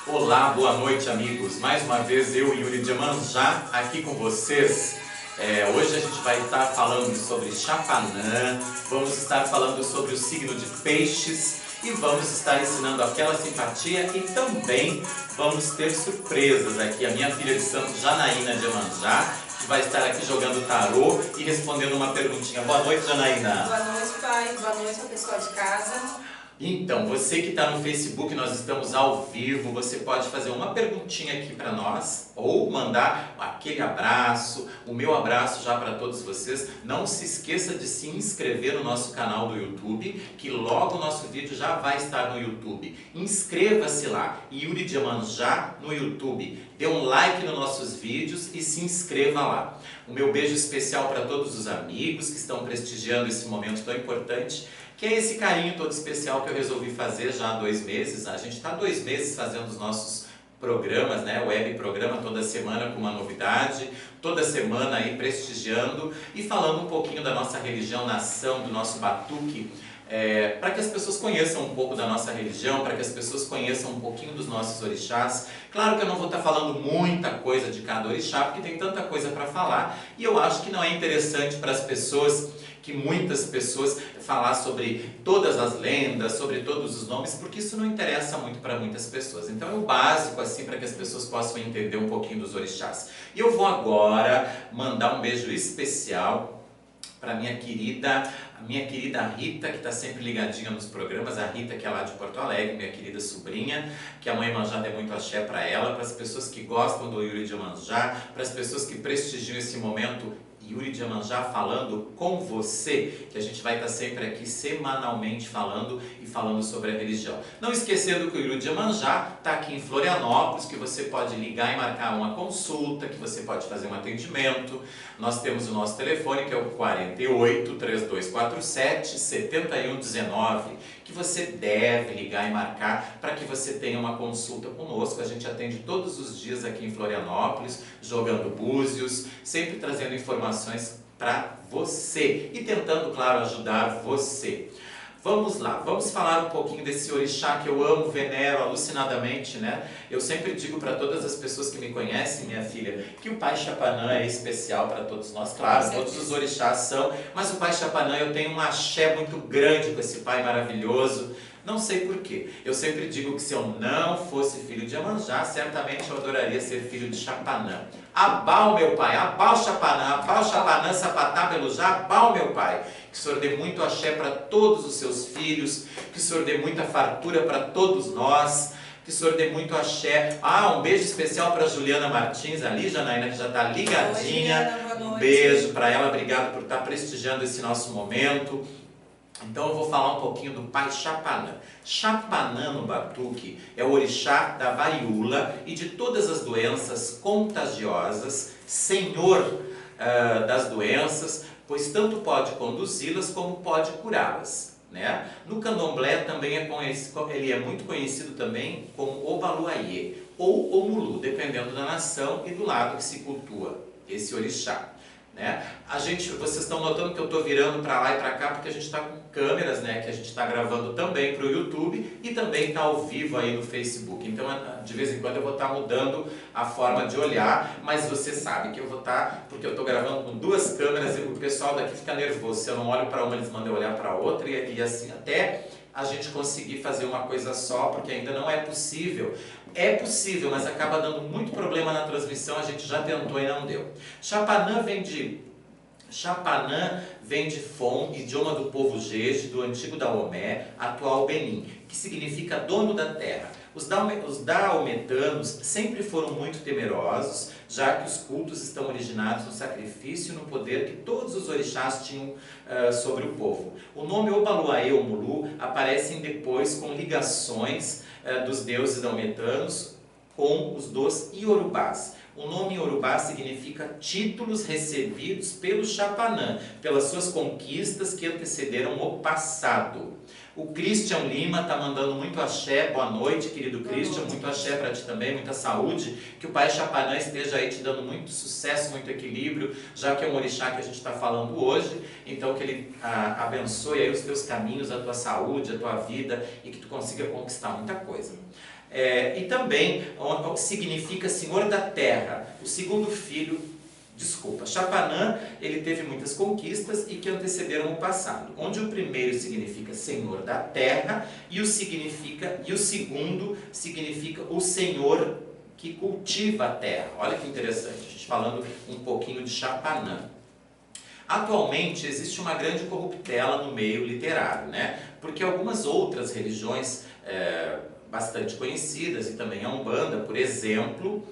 Olá, boa noite, amigos. Mais uma vez eu, Yuri de Iemanjá, aqui com vocês. Hoje a gente vai estar falando sobre Chapanã, vamos estar falando sobre o signo de Peixes e vamos estar ensinando aquela simpatia e também vamos ter surpresas aqui. A minha filha de santo, Janaína de Iemanjá, que vai estar aqui jogando tarô e respondendo uma perguntinha. Boa noite, Janaína. Boa noite, pai. Boa noite ao pessoal de casa. Então, você que está no Facebook, nós estamos ao vivo, você pode fazer uma perguntinha aqui para nós ou mandar aquele abraço, o meu abraço já para todos vocês. Não se esqueça de se inscrever no nosso canal do YouTube, que logo o nosso vídeo já vai estar no YouTube. Inscreva-se lá, Yuri de Iemanjá no YouTube. Dê um like nos nossos vídeos e se inscreva lá. O meu beijo especial para todos os amigos que estão prestigiando esse momento tão importante, que é esse carinho todo especial que eu resolvi fazer já há 2 meses. A gente está há 2 meses fazendo os nossos programas, né? Web programa toda semana com uma novidade, toda semana aí prestigiando e falando um pouquinho da nossa religião, nação, do nosso batuque, para que as pessoas conheçam um pouco da nossa religião, para que as pessoas conheçam um pouquinho dos nossos orixás. Claro que eu não vou estar falando muita coisa de cada orixá, porque tem tanta coisa para falar e eu acho que não é interessante para as pessoas, que muitas pessoas falar sobre todas as lendas, sobre todos os nomes, porque isso não interessa muito para muitas pessoas. Então é o básico assim para que as pessoas possam entender um pouquinho dos orixás. E eu vou agora mandar um beijo especial para a minha querida Rita, que está sempre ligadinha nos programas. A Rita, que é lá de Porto Alegre, minha querida sobrinha, que a mãe Iemanjá dê muito axé para ela, para as pessoas que gostam do Yuri de Iemanjá, para as pessoas que prestigiam esse momento Yuri de Iemanjá falando com você, que a gente vai estar sempre aqui semanalmente falando e falando sobre a religião. Não esquecendo que o Yuri de Iemanjá está aqui em Florianópolis, que você pode ligar e marcar uma consulta, que você pode fazer um atendimento. Nós temos o nosso telefone, que é o 48 3247 7119, que você deve ligar e marcar para que você tenha uma consulta conosco. A gente atende todos os dias aqui em Florianópolis, jogando búzios, sempre trazendo informações para você e tentando, claro, ajudar você. Vamos lá, vamos falar um pouquinho desse orixá que eu amo, venero alucinadamente, né? Eu sempre digo para todas as pessoas que me conhecem, minha filha, que o Pai Chapanã é especial para todos nós, claro, todos os orixás são, mas o Pai Chapanã, eu tenho um axé muito grande com esse Pai maravilhoso. Não sei porquê. Eu sempre digo que se eu não fosse filho de Iemanjá, certamente eu adoraria ser filho de Chapanã. Abau, meu pai, abau Chapanã, sapatá, belujá, abau, meu pai. Que o Senhor dê muito axé para todos os seus filhos, que o Senhor dê muita fartura para todos nós, que o Senhor dê muito axé. Um beijo especial para Juliana Martins ali, Janaína, que já está ligadinha. Um beijo para ela, obrigado por estar prestigiando esse nosso momento. Então eu vou falar um pouquinho do Pai Chapanã. Chapanã no batuque é o orixá da varíola e de todas as doenças contagiosas, senhor das doenças, pois tanto pode conduzi-las como pode curá-las, né? No candomblé também ele é muito conhecido também como Obaluayê ou Omulu, dependendo da nação e do lado que se cultua esse orixá, né? Vocês estão notando que eu estou virando para lá e para cá porque a gente está com câmeras, né, que a gente está gravando também para o YouTube e também está ao vivo aí no Facebook. Então de vez em quando eu vou estar mudando a forma de olhar, mas você sabe que eu vou estar, porque eu estou gravando com 2 câmeras e o pessoal daqui fica nervoso. Se eu não olho para uma, eles mandam eu olhar para outra e assim até a gente conseguir fazer uma coisa só, porque ainda não é possível. É possível, mas acaba dando muito problema na transmissão, a gente já tentou e não deu. Chapanã vem de Fon, idioma do povo Jeje, do antigo Daomé, atual Benin, que significa dono da terra. Os daometanos sempre foram muito temerosos, já que os cultos estão originados no sacrifício e no poder que todos os orixás tinham sobre o povo. O nome Obaluayê ou Mulu aparecem depois com ligações dos deuses daometanos com os dos iorubás. O nome Iorubá significa títulos recebidos pelo Chapanã, pelas suas conquistas que antecederam o passado. O Christian Lima está mandando muito axé. Boa noite, querido Christian. Muito axé para ti também, muita saúde. Que o Pai Xapanã esteja aí te dando muito sucesso, muito equilíbrio, já que é um orixá que a gente está falando hoje. Então que ele abençoe aí os teus caminhos, a tua saúde, a tua vida e que tu consiga conquistar muita coisa. E também significa Senhor da Terra, o segundo filho. Xapanã, ele teve muitas conquistas e que antecederam o passado, onde o primeiro significa Senhor da Terra e o segundo significa o Senhor que cultiva a terra. Olha que interessante, a gente falando um pouquinho de Xapanã. Atualmente existe uma grande corruptela no meio literário, né? Porque algumas outras religiões bastante conhecidas, e também a Umbanda, por exemplo,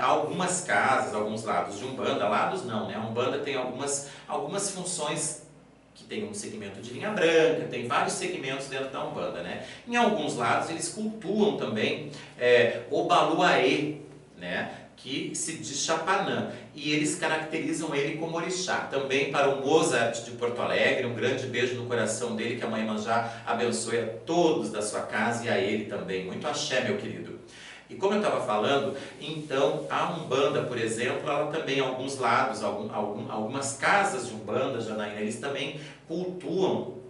algumas casas, alguns lados de Umbanda, lados não, né? A Umbanda tem algumas funções que tem um segmento de linha branca, tem vários segmentos dentro da Umbanda, né? Em alguns lados eles cultuam também o Baluaê, né? Que se diz Xapanã, e eles caracterizam ele como orixá. Também para o Mozart de Porto Alegre, um grande beijo no coração dele, que a Mãe Manjá abençoe a todos da sua casa e a ele também. Muito axé, meu querido. E como eu estava falando, então a Umbanda, por exemplo, ela também, alguns lados, algumas casas de Umbanda, Janaína, eles também cultuam,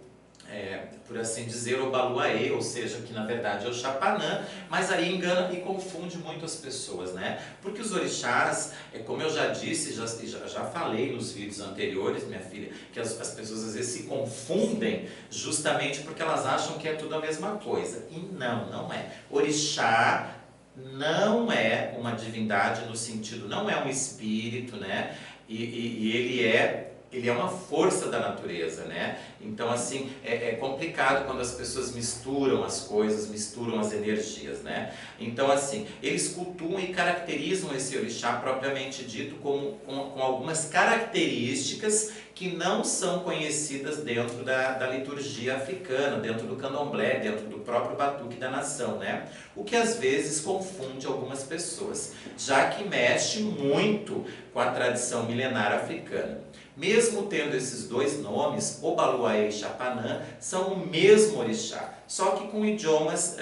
por assim dizer, o Baluaê, ou seja, que na verdade é o Xapanã, mas aí engana e confunde muito as pessoas, né? Porque os orixás, como eu já disse, já falei nos vídeos anteriores, minha filha, que as pessoas às vezes se confundem justamente porque elas acham que é tudo a mesma coisa. E não é. Orixá não é uma divindade no sentido, não é um espírito, né? E ele é uma força da natureza, né? Então, assim, é complicado quando as pessoas misturam as coisas, misturam as energias, né? Então, assim, eles cultuam e caracterizam esse orixá propriamente dito com algumas características que não são conhecidas dentro da liturgia africana, dentro do candomblé, dentro do próprio batuque da nação, né? O que às vezes confunde algumas pessoas, já que mexe muito com a tradição milenar africana. Mesmo tendo esses dois nomes, o Baluaê e Xapanã são o mesmo orixá, só que com idiomas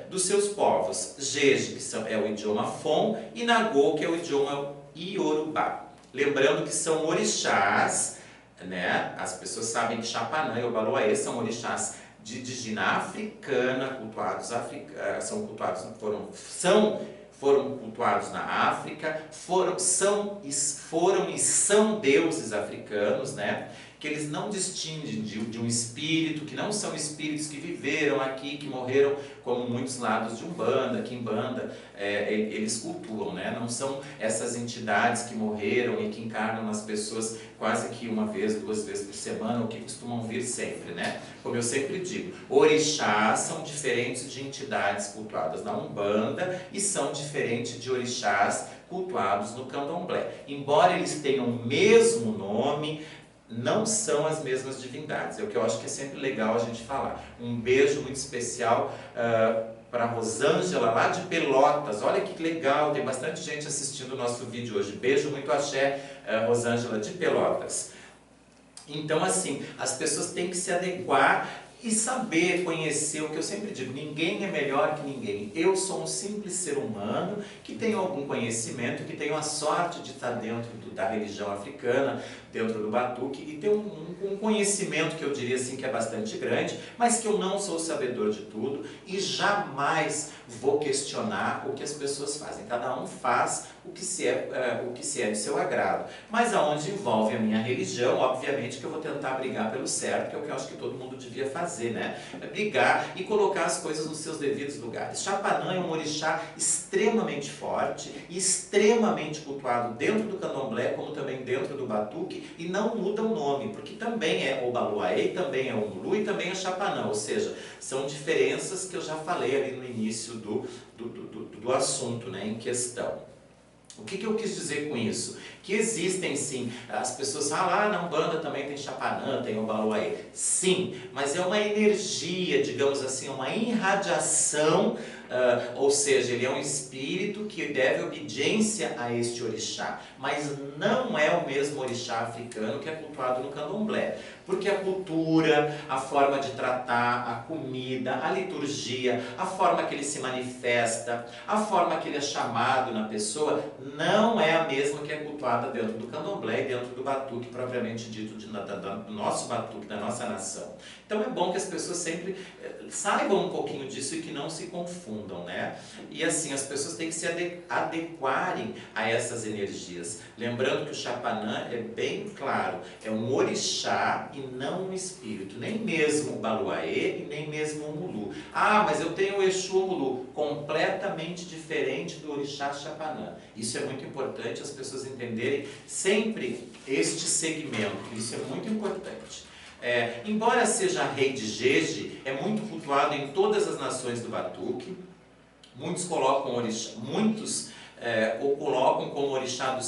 dos seus povos. Jeje, que é o idioma Fon, e Nagô, que é o idioma Iorubá. Lembrando que são orixás, né? As pessoas sabem que Xapanã e o Baluaê são orixás de indígena africana, foram cultuados na África, foram e são deuses africanos, né? Que eles não distinguem de um espírito, que não são espíritos que viveram aqui, que morreram, como muitos lados de Umbanda, Quimbanda, eles cultuam, né? Não são essas entidades que morreram e que encarnam nas pessoas quase que uma vez, 2 vezes por semana, ou que costumam vir sempre, né? Como eu sempre digo, orixás são diferentes de entidades cultuadas na Umbanda e são diferentes de orixás cultuados no Candomblé. Embora eles tenham o mesmo nome, não são as mesmas divindades. É o que eu acho que é sempre legal a gente falar. Um beijo muito especial para a Rosângela, lá de Pelotas. Olha que legal, tem bastante gente assistindo o nosso vídeo hoje. Beijo muito axé, Rosângela de Pelotas. Então, assim, as pessoas têm que se adequar e saber, conhecer o que eu sempre digo, ninguém é melhor que ninguém. Eu sou um simples ser humano que tenho algum conhecimento, que tenho a sorte de estar dentro da religião africana, dentro do batuque, e ter um conhecimento que eu diria assim que é bastante grande, mas que eu não sou sabedor de tudo e jamais vou questionar o que as pessoas fazem. Cada um faz o que se é de seu agrado. Mas aonde envolve a minha religião, obviamente que eu vou tentar brigar pelo certo, que é o que eu acho que todo mundo devia fazer, né? Brigar e colocar as coisas nos seus devidos lugares. Xapanã é um orixá extremamente forte e extremamente cultuado dentro do candomblé, como também dentro do batuque, e não muda o nome, porque também é o Baluaê, também é o Mulu e também é Xapanã, ou seja, são diferenças que eu já falei ali no início do assunto, né, em questão. O que eu quis dizer com isso? Que existem sim, as pessoas falam, na Umbanda também tem Xapanã, tem o Baluaê. Sim, mas é uma energia, digamos assim, uma irradiação ou seja, ele é um espírito que deve obediência a este orixá, mas não é o mesmo orixá africano que é cultuado no candomblé, porque a cultura, a forma de tratar, a comida, a liturgia, a forma que ele se manifesta, a forma que ele é chamado na pessoa, não é a mesma que é cultuada dentro do candomblé e dentro do batuque propriamente dito, do nosso batuque, da nossa nação. Então é bom que as pessoas sempre saibam um pouquinho disso e que não se confundam, né? E assim, as pessoas têm que se adequarem a essas energias. Lembrando que o Chapanã é bem claro, é um orixá e não um espírito, nem mesmo o Baluaê e nem mesmo o Mulu. Ah, mas eu tenho o Exu Mulu, completamente diferente do orixá Chapanã. Isso é muito importante as pessoas entenderem sempre este segmento, isso é muito importante. Embora seja rei de Jeje, é muito cultuado em todas as nações do batuque. Muitos colocam orixá, o colocam como orixá do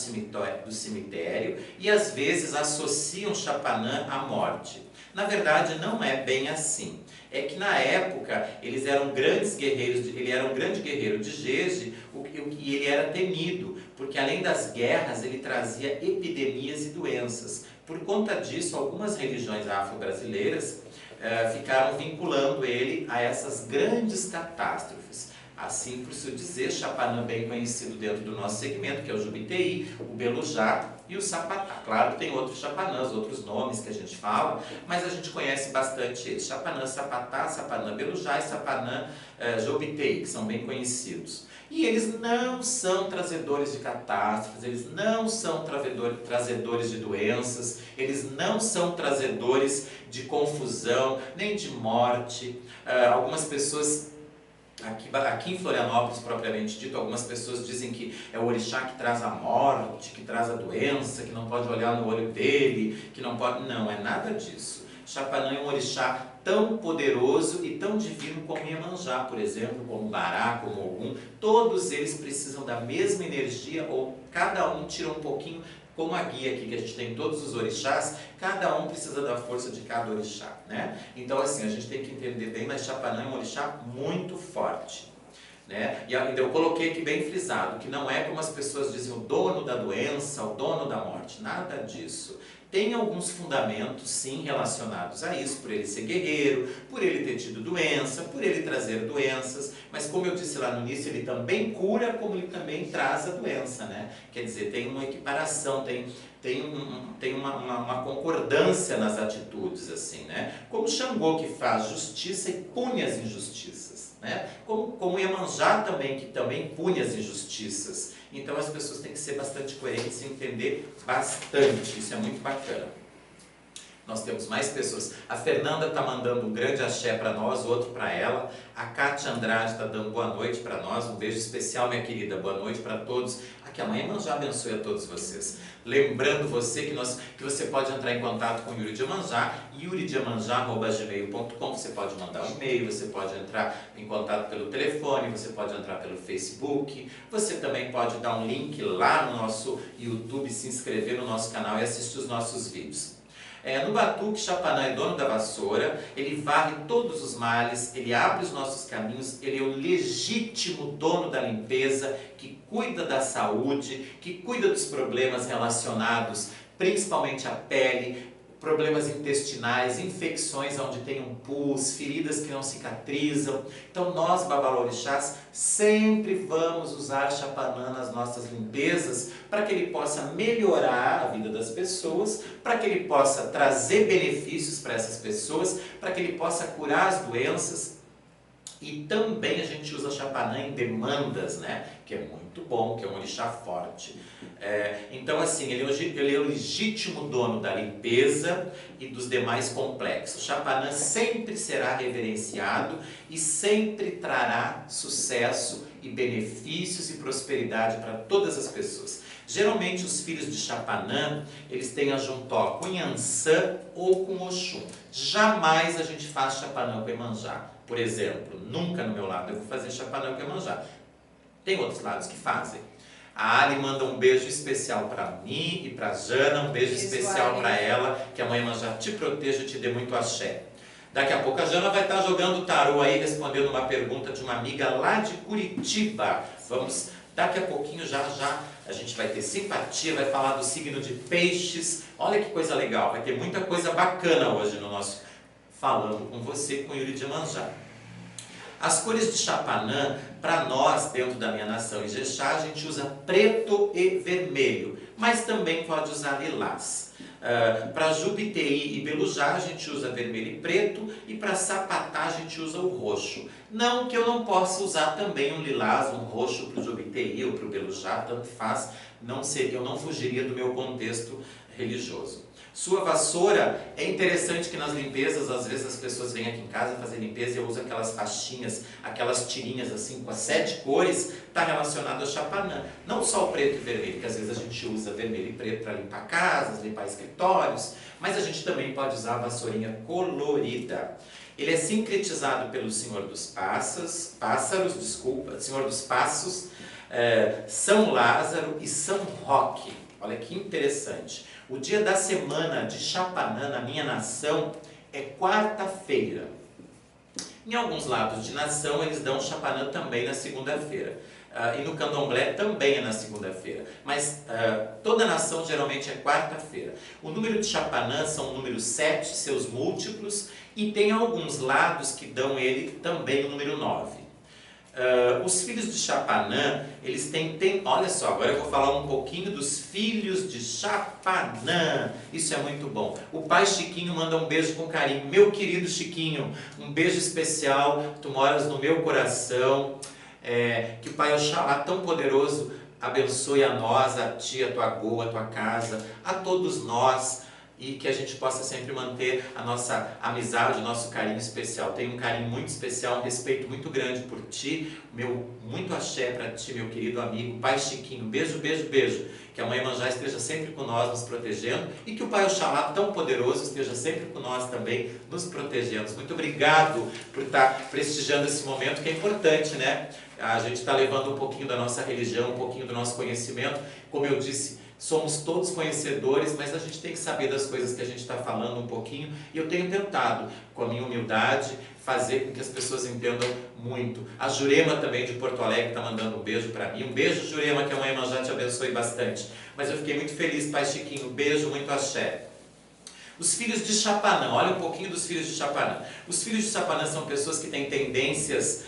cemitério e às vezes associam Chapanã à morte. Na verdade não é bem assim. É que na época eles eram grandes guerreiros, ele era um grande guerreiro de Jeje e ele era temido, porque além das guerras ele trazia epidemias e doenças. Por conta disso, algumas religiões afro-brasileiras ficaram vinculando ele a essas grandes catástrofes. Assim, por se dizer, Chapanã bem conhecido dentro do nosso segmento, que é o Jubiteí, o Belujá e o Sapatá. Claro, tem outros Chapanãs, outros nomes que a gente fala, mas a gente conhece bastante eles. Chapanã Sapatá, Chapanã Belujá e Chapanã Jubiteí, que são bem conhecidos. E eles não são trazedores de catástrofes, eles não são trazedores de doenças, eles não são trazedores de confusão, nem de morte. Algumas pessoas... Aqui em Florianópolis, propriamente dito, algumas pessoas dizem que é o orixá que traz a morte, que traz a doença, que não pode olhar no olho dele, que não pode... Não, é nada disso. Chapanã é um orixá tão poderoso e tão divino como Iemanjá, por exemplo, como Bará, como Ogum. Todos eles precisam da mesma energia, ou cada um tira um pouquinho. Como a guia aqui que a gente tem todos os orixás, cada um precisa da força de cada orixá, né? Então assim, a gente tem que entender bem, mas Chapanã é um orixá muito forte, né? E eu coloquei aqui bem frisado, que não é como as pessoas dizem, o dono da doença, o dono da morte, nada disso. Tem alguns fundamentos, sim, relacionados a isso, por ele ser guerreiro, por ele ter tido doença, por ele trazer doenças, mas como eu disse lá no início, ele também cura, como ele também traz a doença, né? Quer dizer, tem uma equiparação, tem uma concordância nas atitudes, assim, né? Como Xangô, que faz justiça e pune as injustiças, né? Como Iemanjá também, que também pune as injustiças. Então as pessoas têm que ser bastante coerentes e entender bastante, isso é muito bacana. Nós temos mais pessoas. A Fernanda está mandando um grande axé para nós, outro para ela. A Kátia Andrade está dando boa noite para nós, um beijo especial, minha querida, boa noite para todos. Que a Mãe Iemanjá abençoe a todos vocês. Lembrando você que você pode entrar em contato com o Yuri de Iemanjá, yurideiemanjá@gmail.com. Você pode mandar um e-mail, você pode entrar em contato pelo telefone, você pode entrar pelo Facebook, você também pode dar um link lá no nosso YouTube, se inscrever no nosso canal e assistir os nossos vídeos. No batuque, Chapanã é dono da vassoura, ele varre todos os males, ele abre os nossos caminhos, ele é o legítimo dono da limpeza, que cuida da saúde, que cuida dos problemas relacionados principalmente à pele, problemas intestinais, infecções onde tem um pus, feridas que não cicatrizam. Então nós, babalorixás, sempre vamos usar Chapanã nas nossas limpezas para que ele possa melhorar a vida das pessoas, para que ele possa trazer benefícios para essas pessoas, para que ele possa curar as doenças. E também a gente usa Chapanã em demandas, né? Que é muito bom, que é um orixá forte. Então assim, ele é o legítimo dono da limpeza e dos demais complexos. Chapanã sempre será reverenciado e sempre trará sucesso e benefícios e prosperidade para todas as pessoas. Geralmente os filhos de Chapanã, eles têm a juntó com Yansan ou com Oxum. Jamais a gente faz Chapanã com Iemanjá. Por exemplo, nunca no meu lado eu vou fazer Chapanã com Iemanjá. Tem outros lados que fazem. A Ali manda um beijo especial para mim e para Jana, um beijo especial para ela, que a Mãe Iemanjá te proteja e te dê muito axé. Daqui a pouco a Jana vai estar jogando tarô aí, respondendo uma pergunta de uma amiga lá de Curitiba. Vamos, daqui a pouquinho já a gente vai ter simpatia, vai falar do signo de Peixes. Olha que coisa legal, vai ter muita coisa bacana hoje no nosso Falando com Você, com Yuri de Iemanjá. As cores de Chapanã, para nós, dentro da minha nação Ijexá, a gente usa preto e vermelho, mas também pode usar lilás. Para Jubiteí e Belujá a gente usa vermelho e preto, e para Sapatá a gente usa o roxo. Não que eu não possa usar também um lilás, um roxo para o Jubiteí ou para o Belujá, tanto faz, eu não fugiria do meu contexto religioso. Sua vassoura, é interessante que nas limpezas, às vezes as pessoas vêm aqui em casa fazer limpeza e eu uso aquelas faixinhas, aquelas tirinhas assim com as 7 cores, está relacionado a Chapanã. Não só o preto e vermelho, que às vezes a gente usa vermelho e preto para limpar casas, limpar escritórios, mas a gente também pode usar a vassourinha colorida. Ele é sincretizado pelo Senhor dos Senhor dos Passos, São Lázaro e São Roque. Olha que interessante. O dia da semana de Chapanã na minha nação é quarta-feira. Em alguns lados de nação eles dão Chapanã também na segunda-feira. E no candomblé também é na segunda-feira. Mas toda nação geralmente é quarta-feira. O número de Chapanã são o número 7, seus múltiplos, e tem alguns lados que dão ele também o número 9. Os filhos de Chapanã, eles têm, olha só, agora eu vou falar um pouquinho dos filhos de Chapanã, isso é muito bom. O pai Chiquinho manda um beijo com carinho. Meu querido Chiquinho, um beijo especial, tu moras no meu coração, que o Pai Oxalá tão poderoso abençoe a nós, a ti, a tua goa, a tua casa, a todos nós, e que a gente possa sempre manter a nossa amizade, o nosso carinho especial. Tenho um carinho muito especial, um respeito muito grande por ti, muito axé para ti, meu querido amigo, Pai Chiquinho. Beijo, beijo, beijo. Que a Mãe Iemanjá esteja sempre com nós, nos protegendo, e que o Pai Oxalá tão poderoso esteja sempre com nós também, nos protegendo. Muito obrigado por estar prestigiando esse momento, que é importante, né? A gente está levando um pouquinho da nossa religião, um pouquinho do nosso conhecimento. Como eu disse, somos todos conhecedores, mas a gente tem que saber das coisas que a gente está falando um pouquinho, e eu tenho tentado, com a minha humildade, fazer com que as pessoas entendam muito. A Jurema também de Porto Alegre está mandando um beijo para mim. Um beijo, Jurema, que a Mãe Iemanjá te abençoe bastante. Mas eu fiquei muito feliz, Pai Chiquinho. Beijo, muito axé. Os filhos de Chapanã, olha um pouquinho dos filhos de Chapanã. Os filhos de Chapanã são pessoas que têm tendências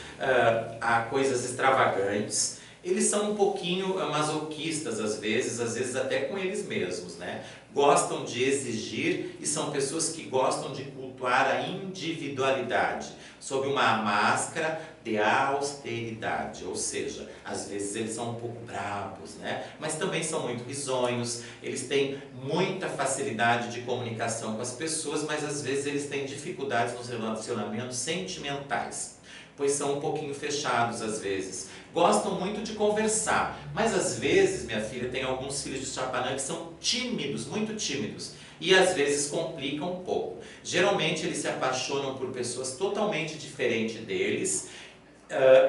a coisas extravagantes. Eles são um pouquinho masoquistas às vezes até com eles mesmos, né? Gostam de exigir e são pessoas que gostam de cultuar a individualidade sob uma máscara de austeridade, ou seja, às vezes eles são um pouco bravos, né? Mas também são muito risonhos, eles têm muita facilidade de comunicação com as pessoas, mas às vezes eles têm dificuldades nos relacionamentos sentimentais, pois são um pouquinho fechados às vezes. Gostam muito de conversar, mas às vezes, minha filha, tem alguns filhos de Chapanã que são tímidos, muito tímidos, e às vezes complicam um pouco. Geralmente eles se apaixonam por pessoas totalmente diferentes deles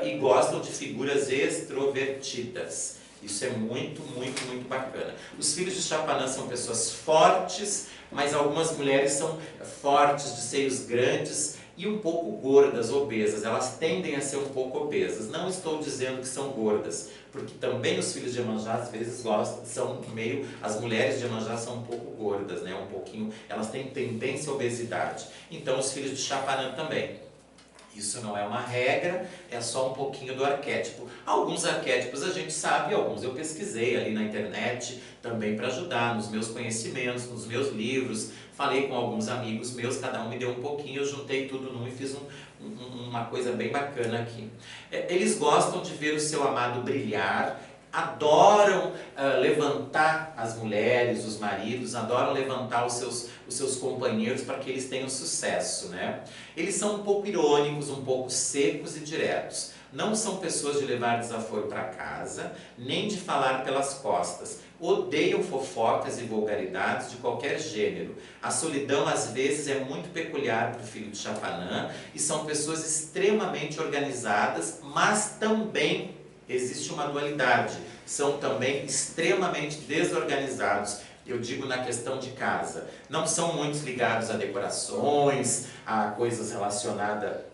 e gostam de figuras extrovertidas. Isso é muito, muito, muito bacana. Os filhos de Chapanã são pessoas fortes, mas algumas mulheres são fortes, de seios grandes, e um pouco gordas, obesas. Elas tendem a ser um pouco obesas. Não estou dizendo que são gordas, porque também os filhos de Iemanjá às vezes são meio, as mulheres de Iemanjá são um pouco gordas, né? Um pouquinho, elas têm tendência à obesidade. Então os filhos de Chapanã também. Isso não é uma regra, é só um pouquinho do arquétipo. Alguns arquétipos a gente sabe, alguns eu pesquisei ali na internet também para ajudar nos meus conhecimentos, nos meus livros. Falei com alguns amigos meus, cada um me deu um pouquinho, eu juntei tudo num e fiz uma coisa bem bacana aqui. Eles gostam de ver o seu amado brilhar, adoram levantar as mulheres, os maridos, adoram levantar os seus companheiros para que eles tenham sucesso, né? Eles são um pouco irônicos, um pouco secos e diretos. Não são pessoas de levar desaforo para casa, nem de falar pelas costas. Odeiam fofocas e vulgaridades de qualquer gênero. A solidão às vezes é muito peculiar para o filho de Chapanã e são pessoas extremamente organizadas, mas também existe uma dualidade. São também extremamente desorganizados, eu digo na questão de casa. Não são muito ligados a decorações, a coisas relacionadas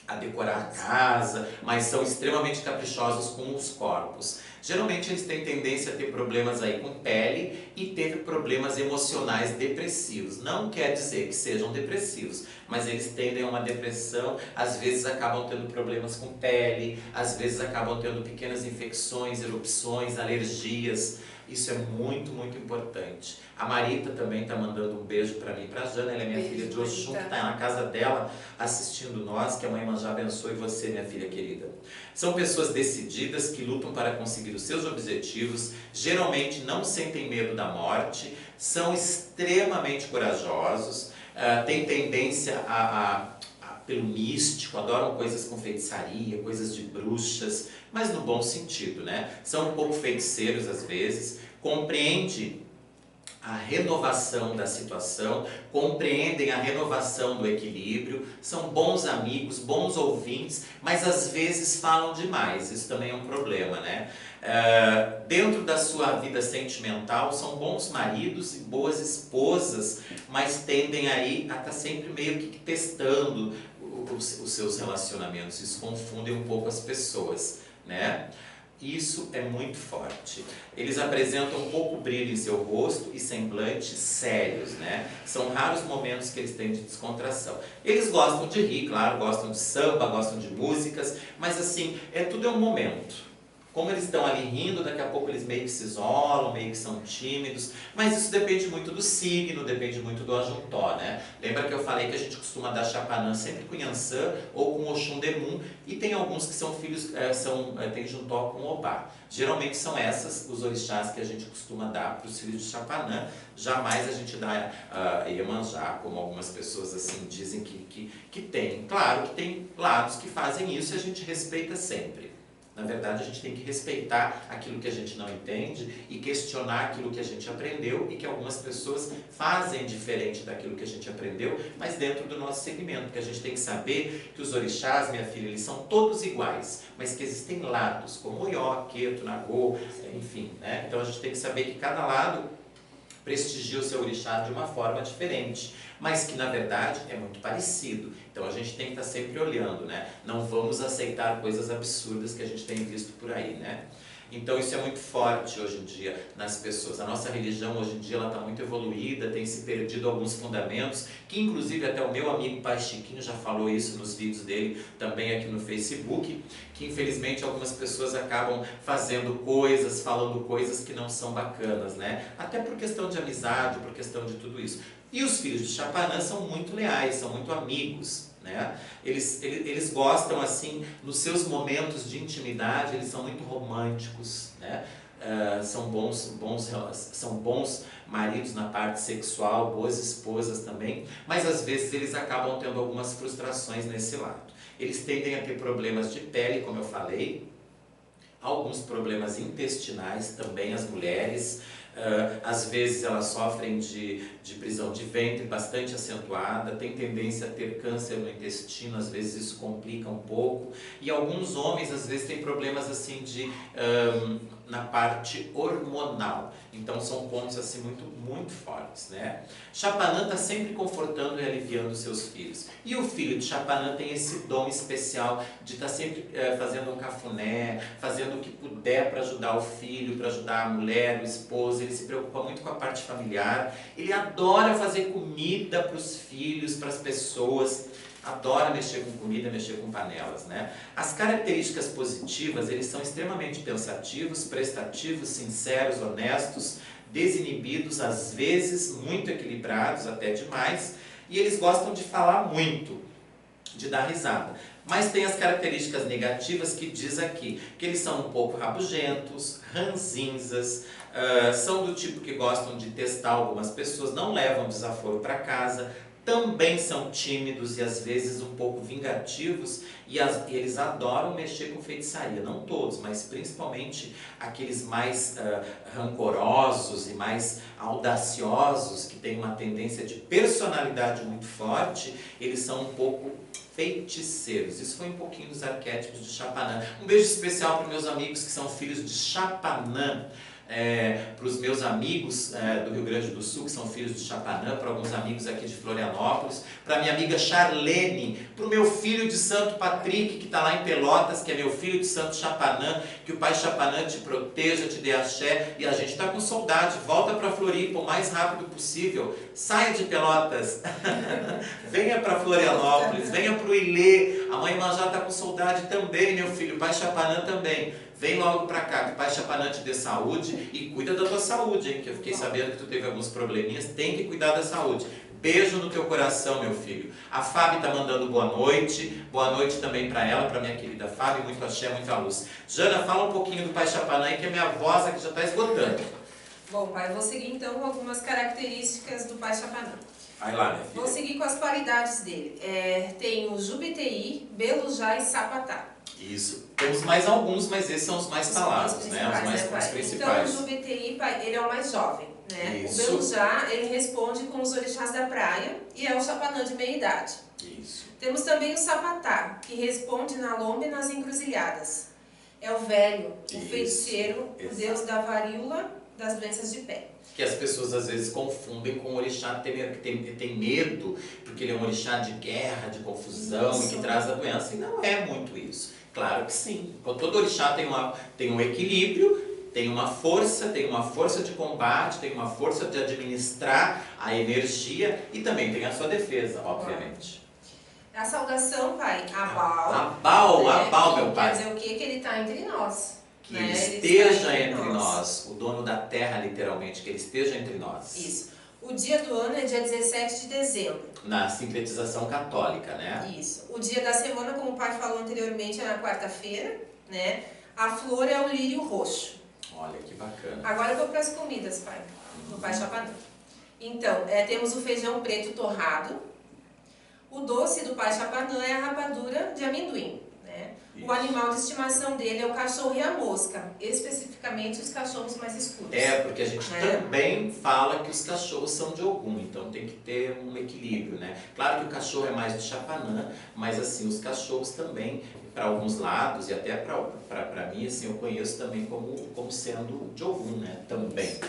a decorar a casa, mas são extremamente caprichosos com os corpos. Geralmente eles têm tendência a ter problemas aí com pele e ter problemas emocionais depressivos. Não quer dizer que sejam depressivos, mas eles tendem a uma depressão, às vezes acabam tendo problemas com pele, às vezes acabam tendo pequenas infecções, erupções, alergias. Isso é muito, muito importante. A Marita também está mandando um beijo para mim e para a Jana, ela é minha filha de Oxum, que está na casa dela assistindo nós, que a Mãe Iemanjá abençoe você, minha filha querida. São pessoas decididas que lutam para conseguir os seus objetivos, geralmente não sentem medo da morte, são extremamente corajosos, têm tendência pelo místico, adoram coisas com feitiçaria, coisas de bruxas, mas no bom sentido, né? São um pouco feiticeiros às vezes, compreendem a renovação da situação, compreendem a renovação do equilíbrio, são bons amigos, bons ouvintes, mas às vezes falam demais, isso também é um problema, né? Dentro da sua vida sentimental, são bons maridos e boas esposas, mas tendem aí a estar sempre meio que testando os seus relacionamentos, isso confunde um pouco as pessoas, né? Isso é muito forte. Eles apresentam um pouco brilho em seu rosto e semblantes sérios, né? São raros momentos que eles têm de descontração. Eles gostam de rir, claro, gostam de samba, gostam de músicas, mas assim, tudo é um momento. Como eles estão ali rindo, daqui a pouco eles meio que se isolam, meio que são tímidos, mas isso depende muito do signo, depende muito do ajuntó, né? Lembra que eu falei que a gente costuma dar chapanã sempre com Yansan ou com Oxum Demum, e tem alguns que são filhos, tem juntó com Obá. Geralmente são essas os orixás que a gente costuma dar para os filhos de chapanã, jamais a gente dá Iemanjá, como algumas pessoas assim dizem que tem. Claro que tem lados que fazem isso e a gente respeita sempre. Na verdade, a gente tem que respeitar aquilo que a gente não entende e questionar aquilo que a gente aprendeu e que algumas pessoas fazem diferente daquilo que a gente aprendeu, mas dentro do nosso segmento, porque a gente tem que saber que os orixás, minha filha, eles são todos iguais, mas que existem lados, como Oió, Queto, Nagô, enfim, né? Então a gente tem que saber que cada lado prestigia o seu orixá de uma forma diferente, mas que na verdade é muito parecido. Então a gente tem que estar sempre olhando, né? Não vamos aceitar coisas absurdas que a gente tem visto por aí, né? Então isso é muito forte hoje em dia nas pessoas. A nossa religião hoje em dia está muito evoluída, tem se perdido alguns fundamentos, que inclusive até o meu amigo Pai Chiquinho já falou isso nos vídeos dele, também aqui no Facebook, que infelizmente algumas pessoas acabam fazendo coisas, falando coisas que não são bacanas, né? Até por questão de amizade, por questão de tudo isso. E os filhos de Chapanã são muito leais, são muito amigos, né? Eles gostam, assim, nos seus momentos de intimidade, eles são muito românticos, né? São bons maridos na parte sexual, boas esposas também, mas às vezes eles acabam tendo algumas frustrações nesse lado. Eles tendem a ter problemas de pele, como eu falei, alguns problemas intestinais também, as mulheres. Às vezes elas sofrem de prisão de ventre bastante acentuada, tem tendência a ter câncer no intestino, às vezes isso complica um pouco, e alguns homens às vezes têm problemas assim na parte hormonal, então são pontos assim muito fortes, né? Chapanã está sempre confortando e aliviando seus filhos, e o filho de Chapanã tem esse dom especial de estar sempre fazendo um cafuné, fazendo o que puder para ajudar o filho, para ajudar a mulher, o esposo. Ele se preocupa muito com a parte familiar, ele adora fazer comida para os filhos, para as pessoas, adora mexer com comida, mexer com panelas, né? As características positivas, eles são extremamente pensativos, prestativos, sinceros, honestos, desinibidos, às vezes muito equilibrados, até demais, e eles gostam de falar muito, de dar risada. Mas tem as características negativas que diz aqui, que eles são um pouco rabugentos, ranzinzas, são do tipo que gostam de testar algumas pessoas, não levam desaforo para casa, também são tímidos e às vezes um pouco vingativos, e eles adoram mexer com feitiçaria, não todos, mas principalmente aqueles mais rancorosos e mais audaciosos, que têm uma tendência de personalidade muito forte, eles são um pouco feiticeiros. Isso foi um pouquinho dos arquétipos de Chapanã. Um beijo especial para meus amigos que são filhos de Chapanã. para os meus amigos do Rio Grande do Sul, que são filhos de Chapanã, para alguns amigos aqui de Florianópolis, para minha amiga Charlene, para o meu filho de Santo Patrick, que está lá em Pelotas, que é meu filho de Santo Chapanã, que o Pai Chapanã te proteja, te dê axé, e a gente está com saudade, volta para Floripa o mais rápido possível, saia de Pelotas, venha para Florianópolis, venha para o Ilê, a mãe Manjá está com saudade também, meu filho, o Pai Chapanã também. Vem logo pra cá, que o Pai Chapanã te dê saúde e cuida da tua saúde, hein? Que eu fiquei sabendo que tu teve alguns probleminhas, tem que cuidar da saúde. Beijo no teu coração, meu filho. A Fábio tá mandando boa noite também pra ela, pra minha querida Fábio, muito axé, muita luz. Jana, fala um pouquinho do Pai Chapanã aí, que a minha voz aqui já tá esgotando. Bom, pai, eu vou seguir então com algumas características do Pai Chapanã. Vai lá, minha filha. Vou seguir com as qualidades dele. Tem o Jubiteí, Belujá e Sapatá. Isso. Temos mais alguns, mas esses são os mais falados, né? Os mais principais. Então, o Jubiteí, ele é o mais jovem, né? Isso. O Belujá, ele responde com os orixás da praia e é o Chapanã de meia idade. Isso. Temos também o Sapatá, que responde na lomba e nas encruzilhadas. É o velho, o feiticeiro, o deus da varíola, das doenças de pé. Que as pessoas às vezes confundem com o orixá que tem medo, porque ele é um orixá de guerra, de confusão e que traz a doença. E não é muito isso. Claro que sim. Todo orixá tem um equilíbrio, tem uma força de combate, tem uma força de administrar a energia e também tem a sua defesa, obviamente. A saudação, pai, Abal. Abal, meu pai. Quer dizer o quê? Que ele está entre nós. Que ele esteja entre nós, o dono da terra, literalmente, que ele esteja entre nós. Isso. O dia do ano é dia 17 de dezembro. Na sincretização católica, né? Isso. O dia da semana, como o pai falou anteriormente, é na quarta-feira, né? A flor é o lírio roxo. Olha que bacana. Agora eu vou para as comidas, pai, do Pai Chapanã. Então, temos o feijão preto torrado. O doce do Pai Chapanã é a rapadura de amendoim. O animal de estimação dele é o cachorro e a mosca, especificamente os cachorros mais escuros. Porque a gente também fala que os cachorros são de Ogum, então tem que ter um equilíbrio, né? Claro que o cachorro é mais de Chapanã, mas assim, os cachorros também, para alguns lados, e até para mim, assim, eu conheço também como sendo de Ogum, né? Também.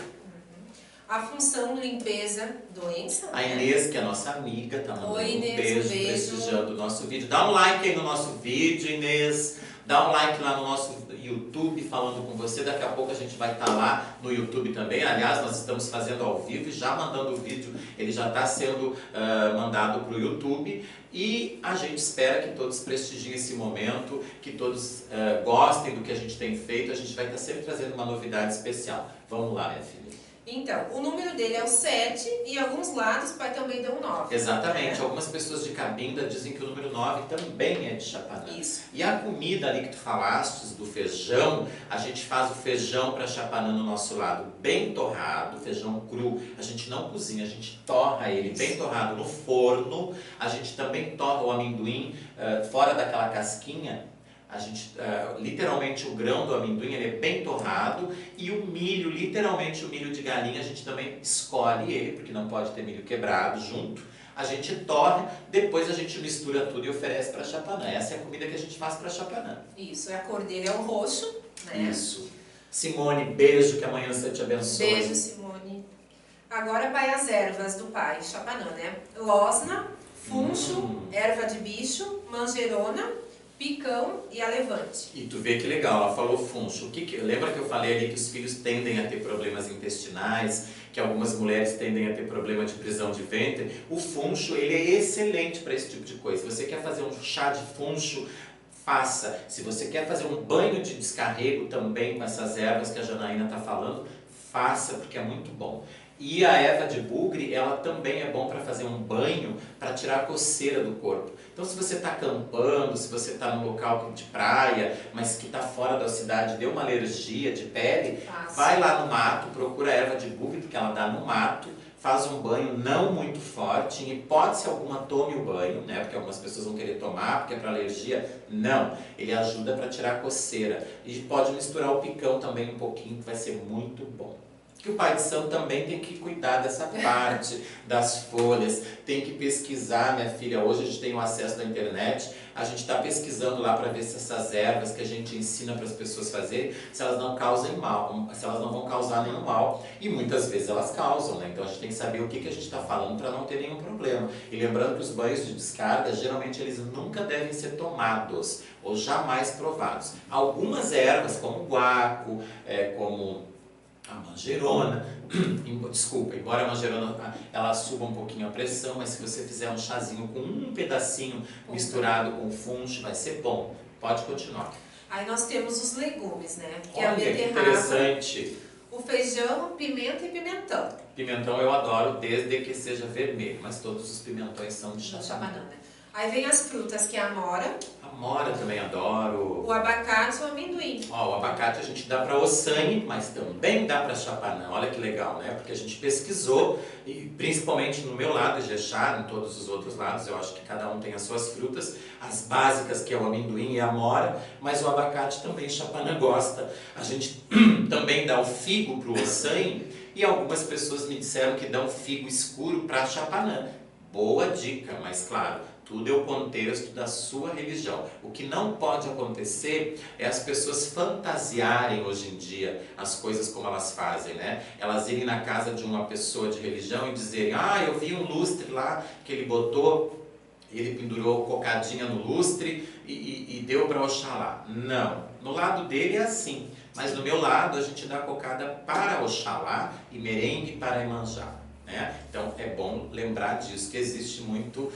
A função limpeza, doença. A Inês, que é a nossa amiga, tá mandando Inês, um beijo, prestigiando o nosso vídeo. Dá um like aí no nosso vídeo, Inês. Dá um like lá no nosso YouTube falando com você. Daqui a pouco a gente vai estar lá no YouTube também. Aliás, nós estamos fazendo ao vivo e já mandando o vídeo. Ele já está sendo mandado para o YouTube. E a gente espera que todos prestigiem esse momento, que todos gostem do que a gente tem feito. A gente vai estar sempre trazendo uma novidade especial. Vamos lá, minha filha. Então, o número dele é o 7 e alguns lados o pai também deu um 9. Exatamente. Algumas pessoas de Cabinda dizem que o número 9 também é de Chapanã. Isso. E a comida ali que tu falaste, do feijão, a gente faz o feijão para Chapanã no nosso lado bem torrado, feijão cru. A gente não cozinha, a gente torra ele bem torrado no forno. A gente também torra o amendoim fora daquela casquinha. A gente, literalmente o grão do amendoim ele é bem torrado e o milho, literalmente o milho de galinha, a gente também escolhe ele, porque não pode ter milho quebrado junto. A gente torre, depois a gente mistura tudo e oferece para Chapanã. Essa é a comida que a gente faz para Chapanã. Isso, a cor dele é o roxo, né? Isso. Simone, beijo, que amanhã você te abençoe. Beijo, Simone. Agora vai as ervas do pai Chapanã, né? Losna, funcho, erva de bicho, manjerona, picão e alevante. E tu vê que legal, ela falou funcho. Lembra que eu falei ali que os filhos tendem a ter problemas intestinais, que algumas mulheres tendem a ter problema de prisão de ventre? O funcho, ele é excelente para esse tipo de coisa. Se você quer fazer um chá de funcho, faça. Se você quer fazer um banho de descarrego também com essas ervas que a Janaína está falando, faça, porque é muito bom. E a erva de bugre, ela também é bom para fazer um banho, para tirar a coceira do corpo. Então se você está acampando, se você está num local de praia, mas que está fora da cidade, deu uma alergia de pele, vai lá no mato, procura a erva de bugre, porque ela dá no mato, faz um banho não muito forte, em hipótese alguma tome o banho, né? Porque algumas pessoas vão querer tomar, porque é para alergia. Não, ele ajuda para tirar a coceira. E pode misturar o picão também um pouquinho, que vai ser muito bom. que o pai de santo também tem que cuidar dessa parte das folhas, tem que pesquisar, minha filha. Hoje a gente tem o acesso da internet, a gente está pesquisando lá para ver se essas ervas que a gente ensina para as pessoas fazerem, se elas não causam mal, se elas não vão causar nenhum mal. E muitas vezes elas causam, né? Então a gente tem que saber o que a gente está falando para não ter nenhum problema. E lembrando que os banhos de descarga, geralmente eles nunca devem ser tomados ou jamais provados. Algumas ervas, como o guaco, como a manjerona, desculpa, embora a manjerona ela suba um pouquinho a pressão, mas se você fizer um chazinho com um pedacinho misturado com fungo, vai ser bom. Pode continuar. Aí nós temos os legumes, né? Que Olha, é a beterraba, que interessante. o feijão, pimenta e pimentão. Pimentão eu adoro, desde que seja vermelho, mas todos os pimentões são de chapanã. Aí vem as frutas, que é a amora. Amora também adoro. O abacate e o amendoim. Ó, o abacate a gente dá para ossanhe, mas também dá para chapanã. Olha que legal, né? Porque a gente pesquisou, e principalmente no meu lado, Ijexá, em todos os outros lados, eu acho que cada um tem as suas frutas, as básicas, que é o amendoim e a amora, mas o abacate também chapanã gosta. A gente também dá o figo para o ossanhe, e algumas pessoas me disseram que dão figo escuro para chapanã. Boa dica, mas claro, tudo é o contexto da sua religião. O que não pode acontecer é as pessoas fantasiarem hoje em dia as coisas como elas fazem, né? Elas irem na casa de uma pessoa de religião e dizerem: ah, eu vi um lustre lá que ele botou, ele pendurou cocadinha no lustre e deu para Oxalá. Não, no lado dele é assim, mas no meu lado a gente dá cocada para Oxalá e merengue para Iemanjá. Né? Então é bom lembrar disso, que existe muita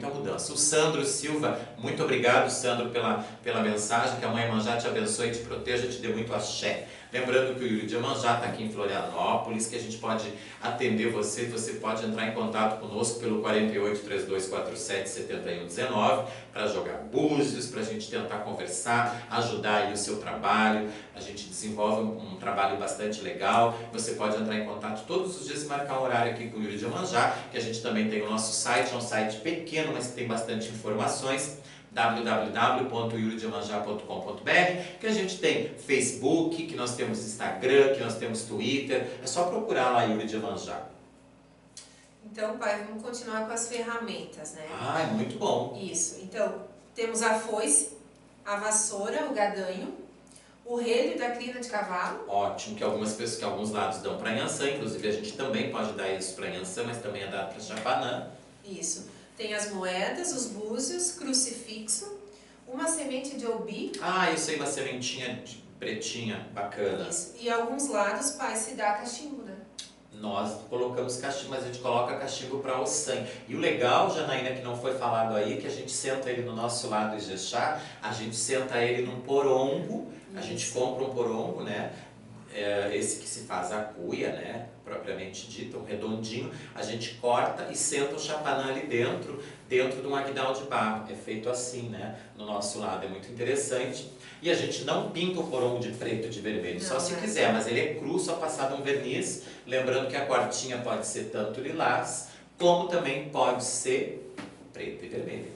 mudança. O Sandro Silva, muito obrigado, Sandro, pela mensagem, que a Mãe Iemanjá te abençoe, te proteja, te dê muito axé. Lembrando que o Yuri de Iemanjá está aqui em Florianópolis, que a gente pode atender você pode entrar em contato conosco pelo 48 3247 7119 para jogar búzios, para a gente tentar conversar, ajudar aí o seu trabalho. A gente desenvolve um trabalho bastante legal. Você pode entrar em contato todos os dias e marcar um horário aqui com o Yuri de Iemanjá, que a gente também tem o nosso site, é um site pequeno, mas que tem bastante informações, www.yuridiemanjá.com.br, que a gente tem Facebook, que nós temos Instagram, que nós temos Twitter, é só procurar lá Yuri de Iemanjá. Então, pai, vamos continuar com as ferramentas, né? Ah, é muito bom. Isso, então, temos a foice, a vassoura, o gadanho, o relho da crina de cavalo. Ótimo, que algumas pessoas, que alguns lados dão para Yansan, inclusive a gente também pode dar isso para Yansan, mas também é dado para Chapanã. Isso. Tem as moedas, os búzios, crucifixo, uma semente de obi. Ah, isso aí, uma sementinha pretinha, bacana. Isso. E alguns lados, pai, se dá cachimbo, né? Nós colocamos cachimbo, mas a gente coloca cachimbo para o sangue. E o legal, Janaína, que não foi falado aí, que a gente senta ele no nosso lado Ijexá, a gente senta ele num porongo, a gente compra um porongo, né? Esse que se faz a cuia, né, propriamente dita, um redondinho, a gente corta e senta o chapanã ali dentro de um aguinaldo de barro. É feito assim, né, no nosso lado, é muito interessante. E a gente não pinta o porongo de preto e de vermelho, só se quiser, mas ele é cru, só passado um verniz. Lembrando que a quartinha pode ser tanto lilás, como também pode ser preto e vermelho.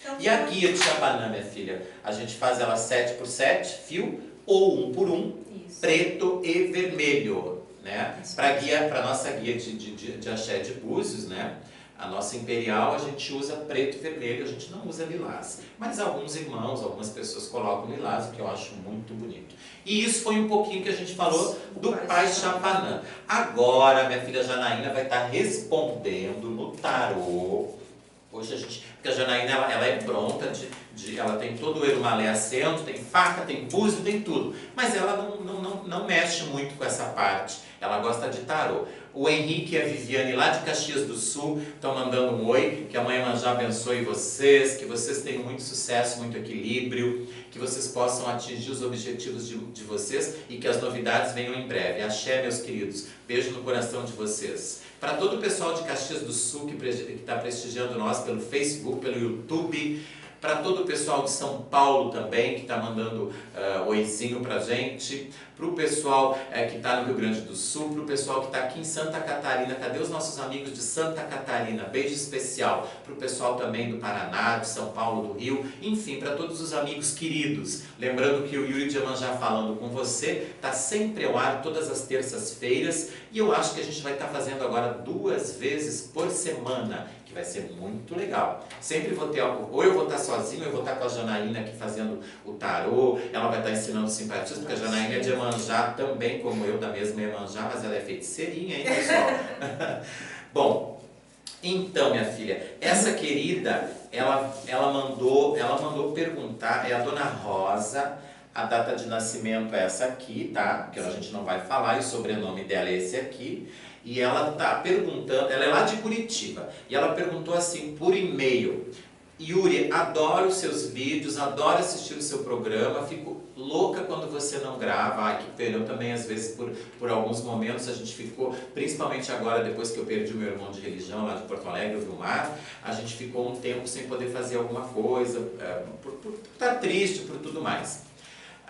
Então, e a guia de chapanã, minha filha, a gente faz ela 7x7 fio ou 1x1. Isso. Preto e vermelho, né? Para nossa guia de axé de búzios, né? A nossa imperial, a gente usa preto e vermelho, a gente não usa lilás. Mas alguns irmãos, algumas pessoas colocam lilás, o que eu acho muito bonito. E isso foi um pouquinho que a gente falou do Pai Chapanã. Agora, minha filha Janaína vai estar respondendo no tarô. Hoje porque a Janaína ela é pronta, ela tem todo o erumalé assento, tem faca, tem búzio, tem tudo. Mas ela não mexe muito com essa parte, ela gosta de tarô. O Henrique e a Viviane lá de Caxias do Sul estão mandando um oi, que a Mãe Iemanjá abençoe vocês, que vocês tenham muito sucesso, muito equilíbrio, que vocês possam atingir os objetivos de vocês e que as novidades venham em breve. Axé, meus queridos, beijo no coração de vocês. Para todo o pessoal de Caxias do Sul que está prestigiando nós pelo Facebook, pelo YouTube, para todo o pessoal de São Paulo também, que está mandando oizinho pra gente, para o pessoal que está no Rio Grande do Sul, para o pessoal que está aqui em Santa Catarina. Cadê os nossos amigos de Santa Catarina? Beijo especial para o pessoal também do Paraná, de São Paulo, do Rio, enfim, para todos os amigos queridos. Lembrando que o Yuri de Iemanjá falando com você está sempre ao ar todas as terças-feiras, e eu acho que a gente vai estar fazendo agora 2 vezes por semana, que vai ser muito legal. Sempre vou ter algo, ou eu vou estar sozinho, ou eu vou estar com a Janaína aqui fazendo o tarô, ela vai estar ensinando simpatismo, porque a Janaína é de Iemanjá também, como eu, da mesma Iemanjá, mas ela é feiticeirinha, hein, pessoal? Bom, então, minha filha, essa querida, ela mandou perguntar, é a Dona Rosa, a data de nascimento é essa aqui, tá? Que a gente não vai falar, e o sobrenome dela é esse aqui. E ela tá perguntando, ela é lá de Curitiba, e ela perguntou assim por e-mail: Yuri, adoro os seus vídeos, adoro assistir o seu programa, fico louca quando você não grava. Ai, que pena, eu também às vezes por alguns momentos a gente ficou, principalmente agora depois que eu perdi o meu irmão de religião lá de Porto Alegre, o Vilmar, a gente ficou um tempo sem poder fazer alguma coisa, por estar triste, por tudo mais.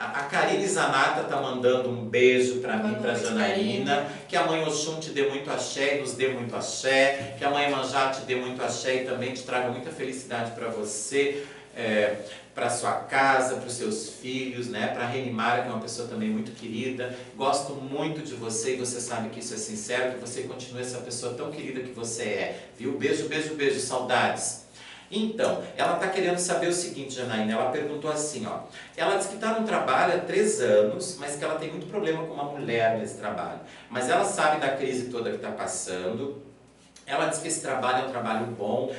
A Karine Zanata está mandando um beijo para mim, para a Janaína, que a Mãe Oxum te dê muito axé e nos dê muito axé, que a Mãe Iemanjá te dê muito axé e também te traga muita felicidade para você, para sua casa, para os seus filhos, né? Para a Renimara, que é uma pessoa também muito querida. Gosto muito de você e você sabe que isso é sincero, que você continue essa pessoa tão querida que você é, viu? Beijo, beijo, beijo, saudades. Então, ela está querendo saber o seguinte, Janaína, ela perguntou assim, ó, ela diz que está no trabalho há 3 anos, mas que ela tem muito problema com uma mulher nesse trabalho, mas ela sabe da crise toda que está passando. Ela diz que esse trabalho é um trabalho bom,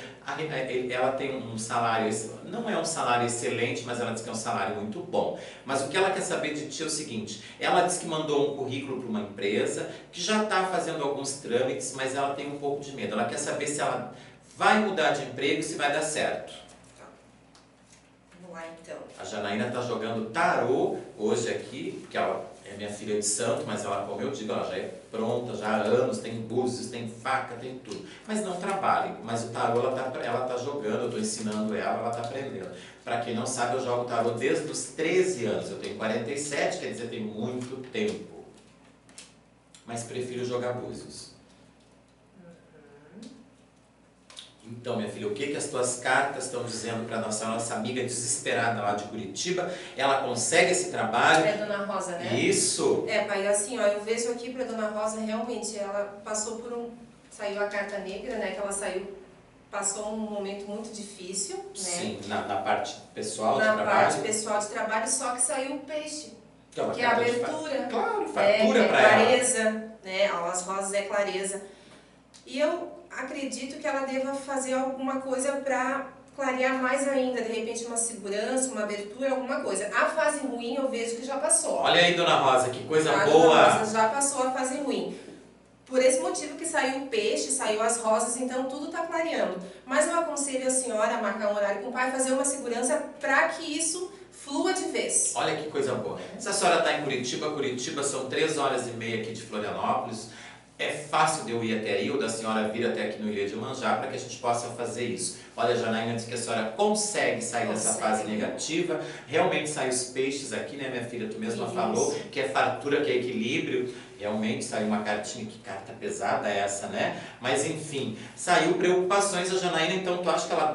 ela tem um salário, não é um salário excelente, mas ela diz que é um salário muito bom. Mas o que ela quer saber de ti é o seguinte, ela diz que mandou um currículo para uma empresa, que já está fazendo alguns trâmites, mas ela tem um pouco de medo. Ela quer saber se ela vai mudar de emprego, se vai dar certo. Tá. Vamos lá então. A Janaína está jogando tarô hoje aqui, porque ela é minha filha de santo, mas ela, como eu digo, ela já é pronta, já há anos, tem búzios, tem faca, tem tudo. Mas não trabalha. Mas o tarô ela tá jogando, eu estou ensinando ela está aprendendo. Para quem não sabe, eu jogo tarô desde os 13 anos. Eu tenho 47, quer dizer, tem muito tempo. Mas prefiro jogar búzios. Então, minha filha, o que as tuas cartas estão dizendo para nossa amiga desesperada lá de Curitiba? Ela consegue esse trabalho? É Dona Rosa, né? Isso! Pai, assim, ó, eu vejo aqui para Dona Rosa, realmente, ela passou por saiu a carta negra, né, que ela passou um momento muito difícil, né? Sim, na parte pessoal de trabalho. Na parte pessoal de trabalho, só que saiu o peixe, que é a abertura. Claro, fartura para ela. Clareza, né, as rosas é clareza. E eu acredito que ela deva fazer alguma coisa para clarear mais ainda, de repente uma segurança, uma abertura, alguma coisa. A fase ruim eu vejo que já passou. Olha aí, Dona Rosa, que coisa boa! Dona Rosa já passou a fase ruim. Por esse motivo que saiu o peixe, saiu as rosas, então tudo está clareando. Mas eu aconselho a senhora a marcar um horário com o pai, fazer uma segurança para que isso flua de vez. Olha que coisa boa. Se a senhora está em Curitiba são 3 horas e meia aqui de Florianópolis. É fácil de eu ir até aí, ou da senhora vir até aqui no Ilha de Iemanjá, para que a gente possa fazer isso. Olha, a Janaína disse que a senhora consegue sair dessa fase negativa. Realmente saem os peixes aqui, né, minha filha? Tu mesma falou que é fartura, que é equilíbrio. Realmente saiu uma cartinha, que carta pesada é essa, né? Mas enfim, saiu preocupações. A Janaína, então, tu acha que ela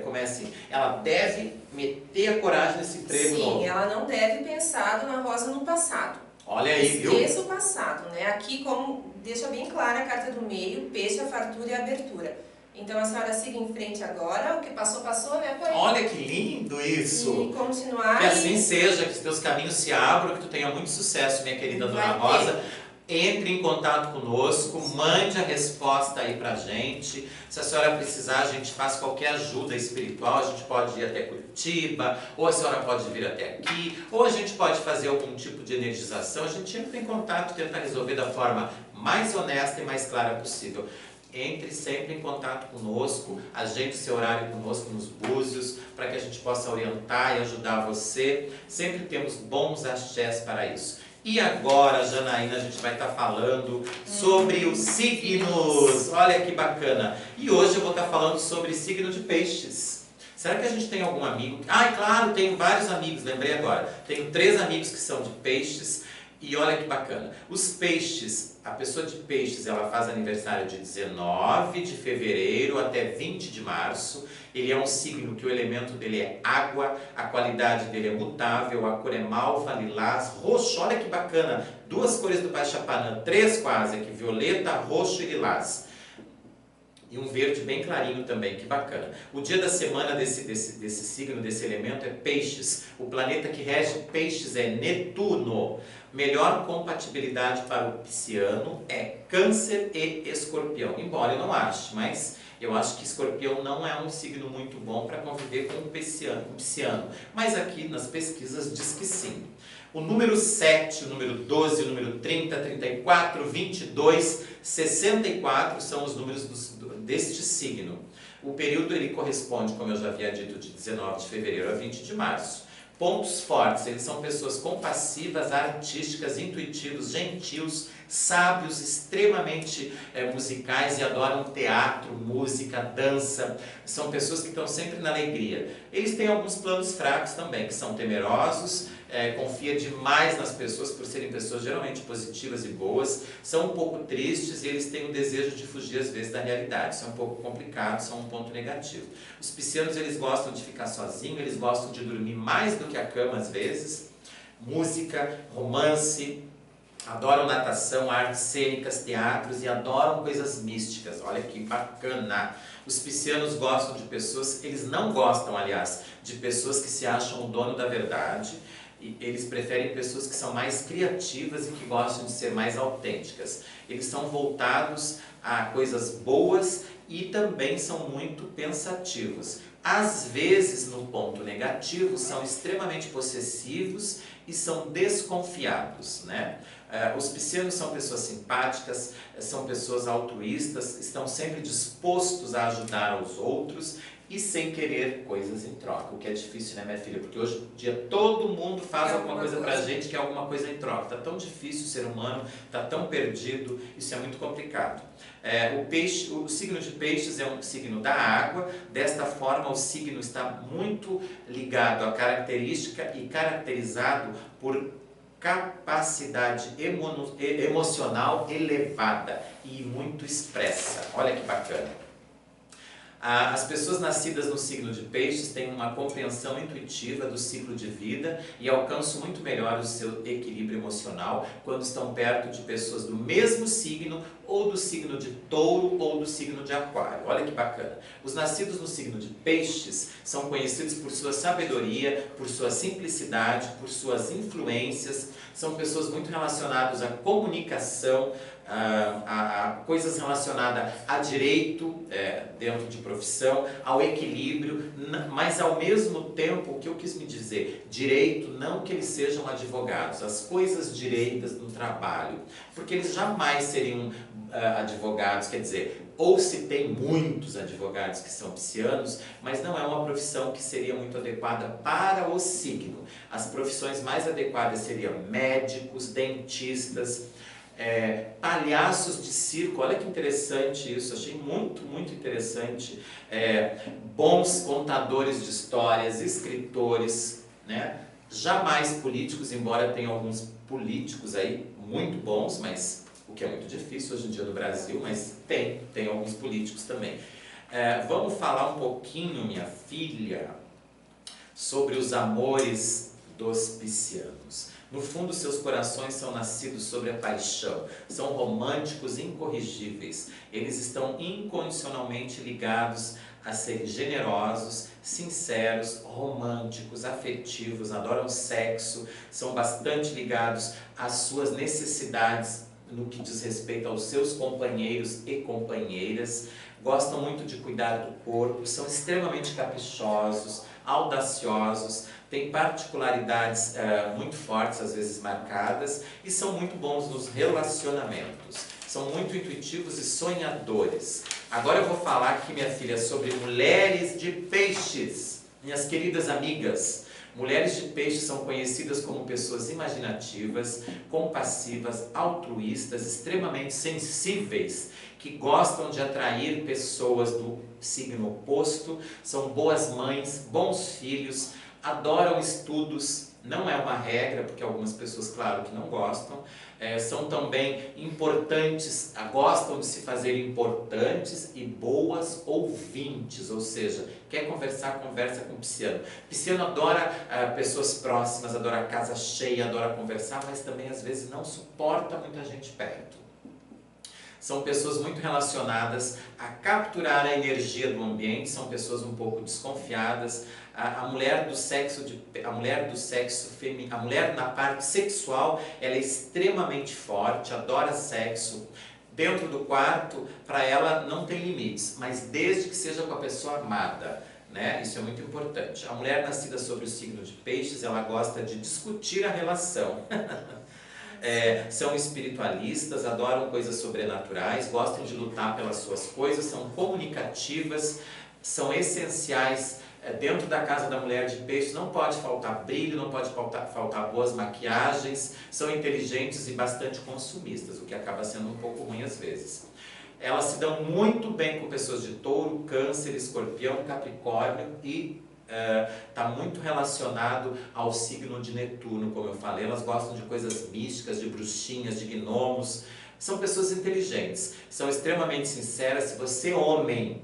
como é assim? Ela deve meter a coragem nesse emprego novo? Sim, ela não deve pensar Dona Rosa no passado. Olha aí, viu? Esqueça o passado, né? Aqui, como deixa bem clara a carta do meio, peixe, a fartura e a abertura. Então a senhora siga em frente agora, o que passou, passou, né, pai? Olha que lindo isso! E continuar. Que assim seja, que os teus caminhos se abram, que tu tenha muito sucesso, minha querida Dona Rosa. Entre em contato conosco, mande a resposta aí pra gente. Se a senhora precisar, a gente faz qualquer ajuda espiritual, a gente pode ir até Curitiba, ou a senhora pode vir até aqui, ou a gente pode fazer algum tipo de energização. A gente entra em contato, tenta resolver da forma mais honesta e mais clara possível. Entre sempre em contato conosco, agende seu horário conosco nos búzios, para que a gente possa orientar e ajudar você. Sempre temos bons axés para isso. E agora, Janaína, a gente vai estar falando sobre os signos. Olha que bacana. E hoje eu vou estar falando sobre signo de peixes. Será que a gente tem algum amigo? Ah, claro, tenho vários amigos, lembrei agora. Tenho 3 amigos que são de peixes e olha que bacana. Os peixes, a pessoa de peixes, ela faz aniversário de 19 de fevereiro até 20 de março. Ele é um signo que o elemento dele é água, a qualidade dele é mutável, a cor é malva, lilás, roxo. Olha que bacana, 2 cores do Baixapanã, 3 quase aqui, violeta, roxo e lilás. E um verde bem clarinho também, que bacana. O dia da semana desse signo, desse elemento é peixes. O planeta que rege peixes é Netuno. Melhor compatibilidade para o pisciano é Câncer e Escorpião. Embora eu não ache, mas eu acho que Escorpião não é um signo muito bom para conviver com o pisciano. Mas aqui nas pesquisas diz que sim. O número 7, o número 12, o número 30, 34, 22, 64 são os números deste signo. O período ele corresponde, como eu já havia dito, de 19 de fevereiro a 20 de março. Pontos fortes, eles são pessoas compassivas, artísticas, intuitivos, gentios, sábios, extremamente musicais e adoram teatro, música, dança. São pessoas que estão sempre na alegria. Eles têm alguns planos fracos também, que são temerosos, confia demais nas pessoas por serem pessoas geralmente positivas e boas, são um pouco tristes e eles têm o desejo de fugir às vezes da realidade, são um pouco complicados, são um ponto negativo. Os piscianos eles gostam de ficar sozinhos, eles gostam de dormir mais do que a cama às vezes, música, romance, adoram natação, artes cênicas, teatros e adoram coisas místicas, olha que bacana. Os piscianos gostam de pessoas, eles não gostam aliás, de pessoas que se acham o dono da verdade. Eles preferem pessoas que são mais criativas e que gostam de ser mais autênticas. Eles são voltados a coisas boas e também são muito pensativos. Às vezes, no ponto negativo, são extremamente possessivos e são desconfiados, né? Os piscianos são pessoas simpáticas, são pessoas altruístas, estão sempre dispostos a ajudar os outros e sem querer coisas em troca, o que é difícil, né, minha filha? Porque hoje em dia todo mundo faz alguma coisa pra gente que é alguma coisa em troca. Tá tão difícil o ser humano, tá tão perdido, isso é muito complicado. O signo de peixes é um signo da água, desta forma o signo está muito ligado à característica e caracterizado por capacidade emocional elevada e muito expressa. Olha que bacana. As pessoas nascidas no signo de peixes têm uma compreensão intuitiva do ciclo de vida e alcançam muito melhor o seu equilíbrio emocional quando estão perto de pessoas do mesmo signo ou do signo de touro ou do signo de aquário. Olha que bacana. Os nascidos no signo de peixes são conhecidos por sua sabedoria, por sua simplicidade, por suas influências. São pessoas muito relacionadas à comunicação, a coisas relacionadas a direito dentro de profissão, ao equilíbrio, mas ao mesmo tempo, o que eu quis me dizer, direito, não que eles sejam advogados, as coisas direitas do trabalho, porque eles jamais seriam advogados, quer dizer, ou se tem muitos advogados que são piscianos, mas não é uma profissão que seria muito adequada para o signo. As profissões mais adequadas seriam médicos, dentistas, palhaços de circo, olha que interessante isso, achei muito, muito interessante, bons contadores de histórias, escritores, né? Jamais políticos, embora tenha alguns políticos aí muito bons, mas o que é muito difícil hoje em dia no Brasil, mas tem alguns políticos também. Vamos falar um pouquinho, minha filha, sobre os amores dos piscianos. No fundo, seus corações são nascidos sobre a paixão, são românticos incorrigíveis. Eles estão incondicionalmente ligados a serem generosos, sinceros, românticos, afetivos, adoram sexo, são bastante ligados às suas necessidades no que diz respeito aos seus companheiros e companheiras, gostam muito de cuidar do corpo, são extremamente caprichosos, audaciosos, têm particularidades muito fortes, às vezes marcadas, e são muito bons nos relacionamentos. São muito intuitivos e sonhadores. Agora eu vou falar aqui, minha filha, sobre mulheres de peixes. Minhas queridas amigas, Mulheres de peixe são conhecidas como pessoas imaginativas, compassivas, altruístas, extremamente sensíveis, que gostam de atrair pessoas do signo oposto, são boas mães, bons filhos, adoram estudos, não é uma regra, porque algumas pessoas, claro, que não gostam, são também importantes, gostam de se fazer importantes e boas ouvintes, ou seja, quer conversar, conversa com o pisciano. Pisciano adora pessoas próximas, adora casa cheia, adora conversar, mas também às vezes não suporta muita gente perto. São pessoas muito relacionadas a capturar a energia do ambiente, são pessoas um pouco desconfiadas. A mulher na parte sexual, ela é extremamente forte, adora sexo. Dentro do quarto, para ela não tem limites, mas desde que seja com a pessoa amada, né? Isso é muito importante. A mulher nascida sobre o signo de peixes, ela gosta de discutir a relação. São espiritualistas, adoram coisas sobrenaturais, gostam de lutar pelas suas coisas, são comunicativas, são essenciais. Dentro da casa da mulher de peixes não pode faltar brilho, não pode faltar boas maquiagens, são inteligentes e bastante consumistas, o que acaba sendo um pouco ruim às vezes. Elas se dão muito bem com pessoas de touro, câncer, escorpião, capricórnio e está muito relacionado ao signo de Netuno, como eu falei. Elas gostam de coisas místicas, de bruxinhas, de gnomos. São pessoas inteligentes, são extremamente sinceras. Se você, homem,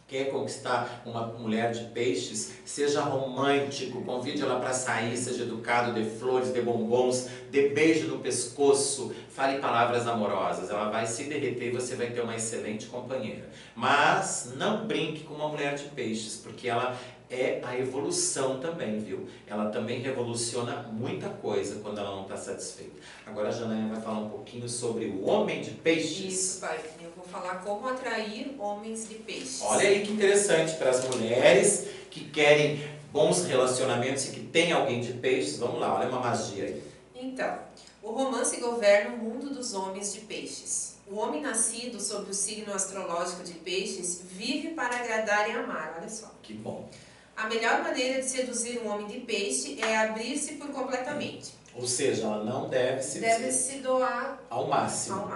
quer conquistar uma mulher de peixes, seja romântico, convide ela para sair, seja educado, dê flores, dê bombons, dê beijo no pescoço, fale palavras amorosas. Ela vai se derreter e você vai ter uma excelente companheira. Mas não brinque com uma mulher de peixes, porque ela é a evolução também, viu? Ela também revoluciona muita coisa quando ela não está satisfeita. Agora a Janaína vai falar um pouquinho sobre o homem de peixes. Isso, pai. Eu vou falar como atrair homens de peixes. Olha aí que interessante para as mulheres que querem bons relacionamentos e que tem alguém de peixes. Vamos lá, olha uma magia aí. Então, o romance governa o mundo dos homens de peixes. O homem nascido sob o signo astrológico de peixes vive para agradar e amar, olha só. Que bom. A melhor maneira de seduzir um homem de peixe é abrir-se por completamente. Ou seja, ela não deve se doar ao máximo.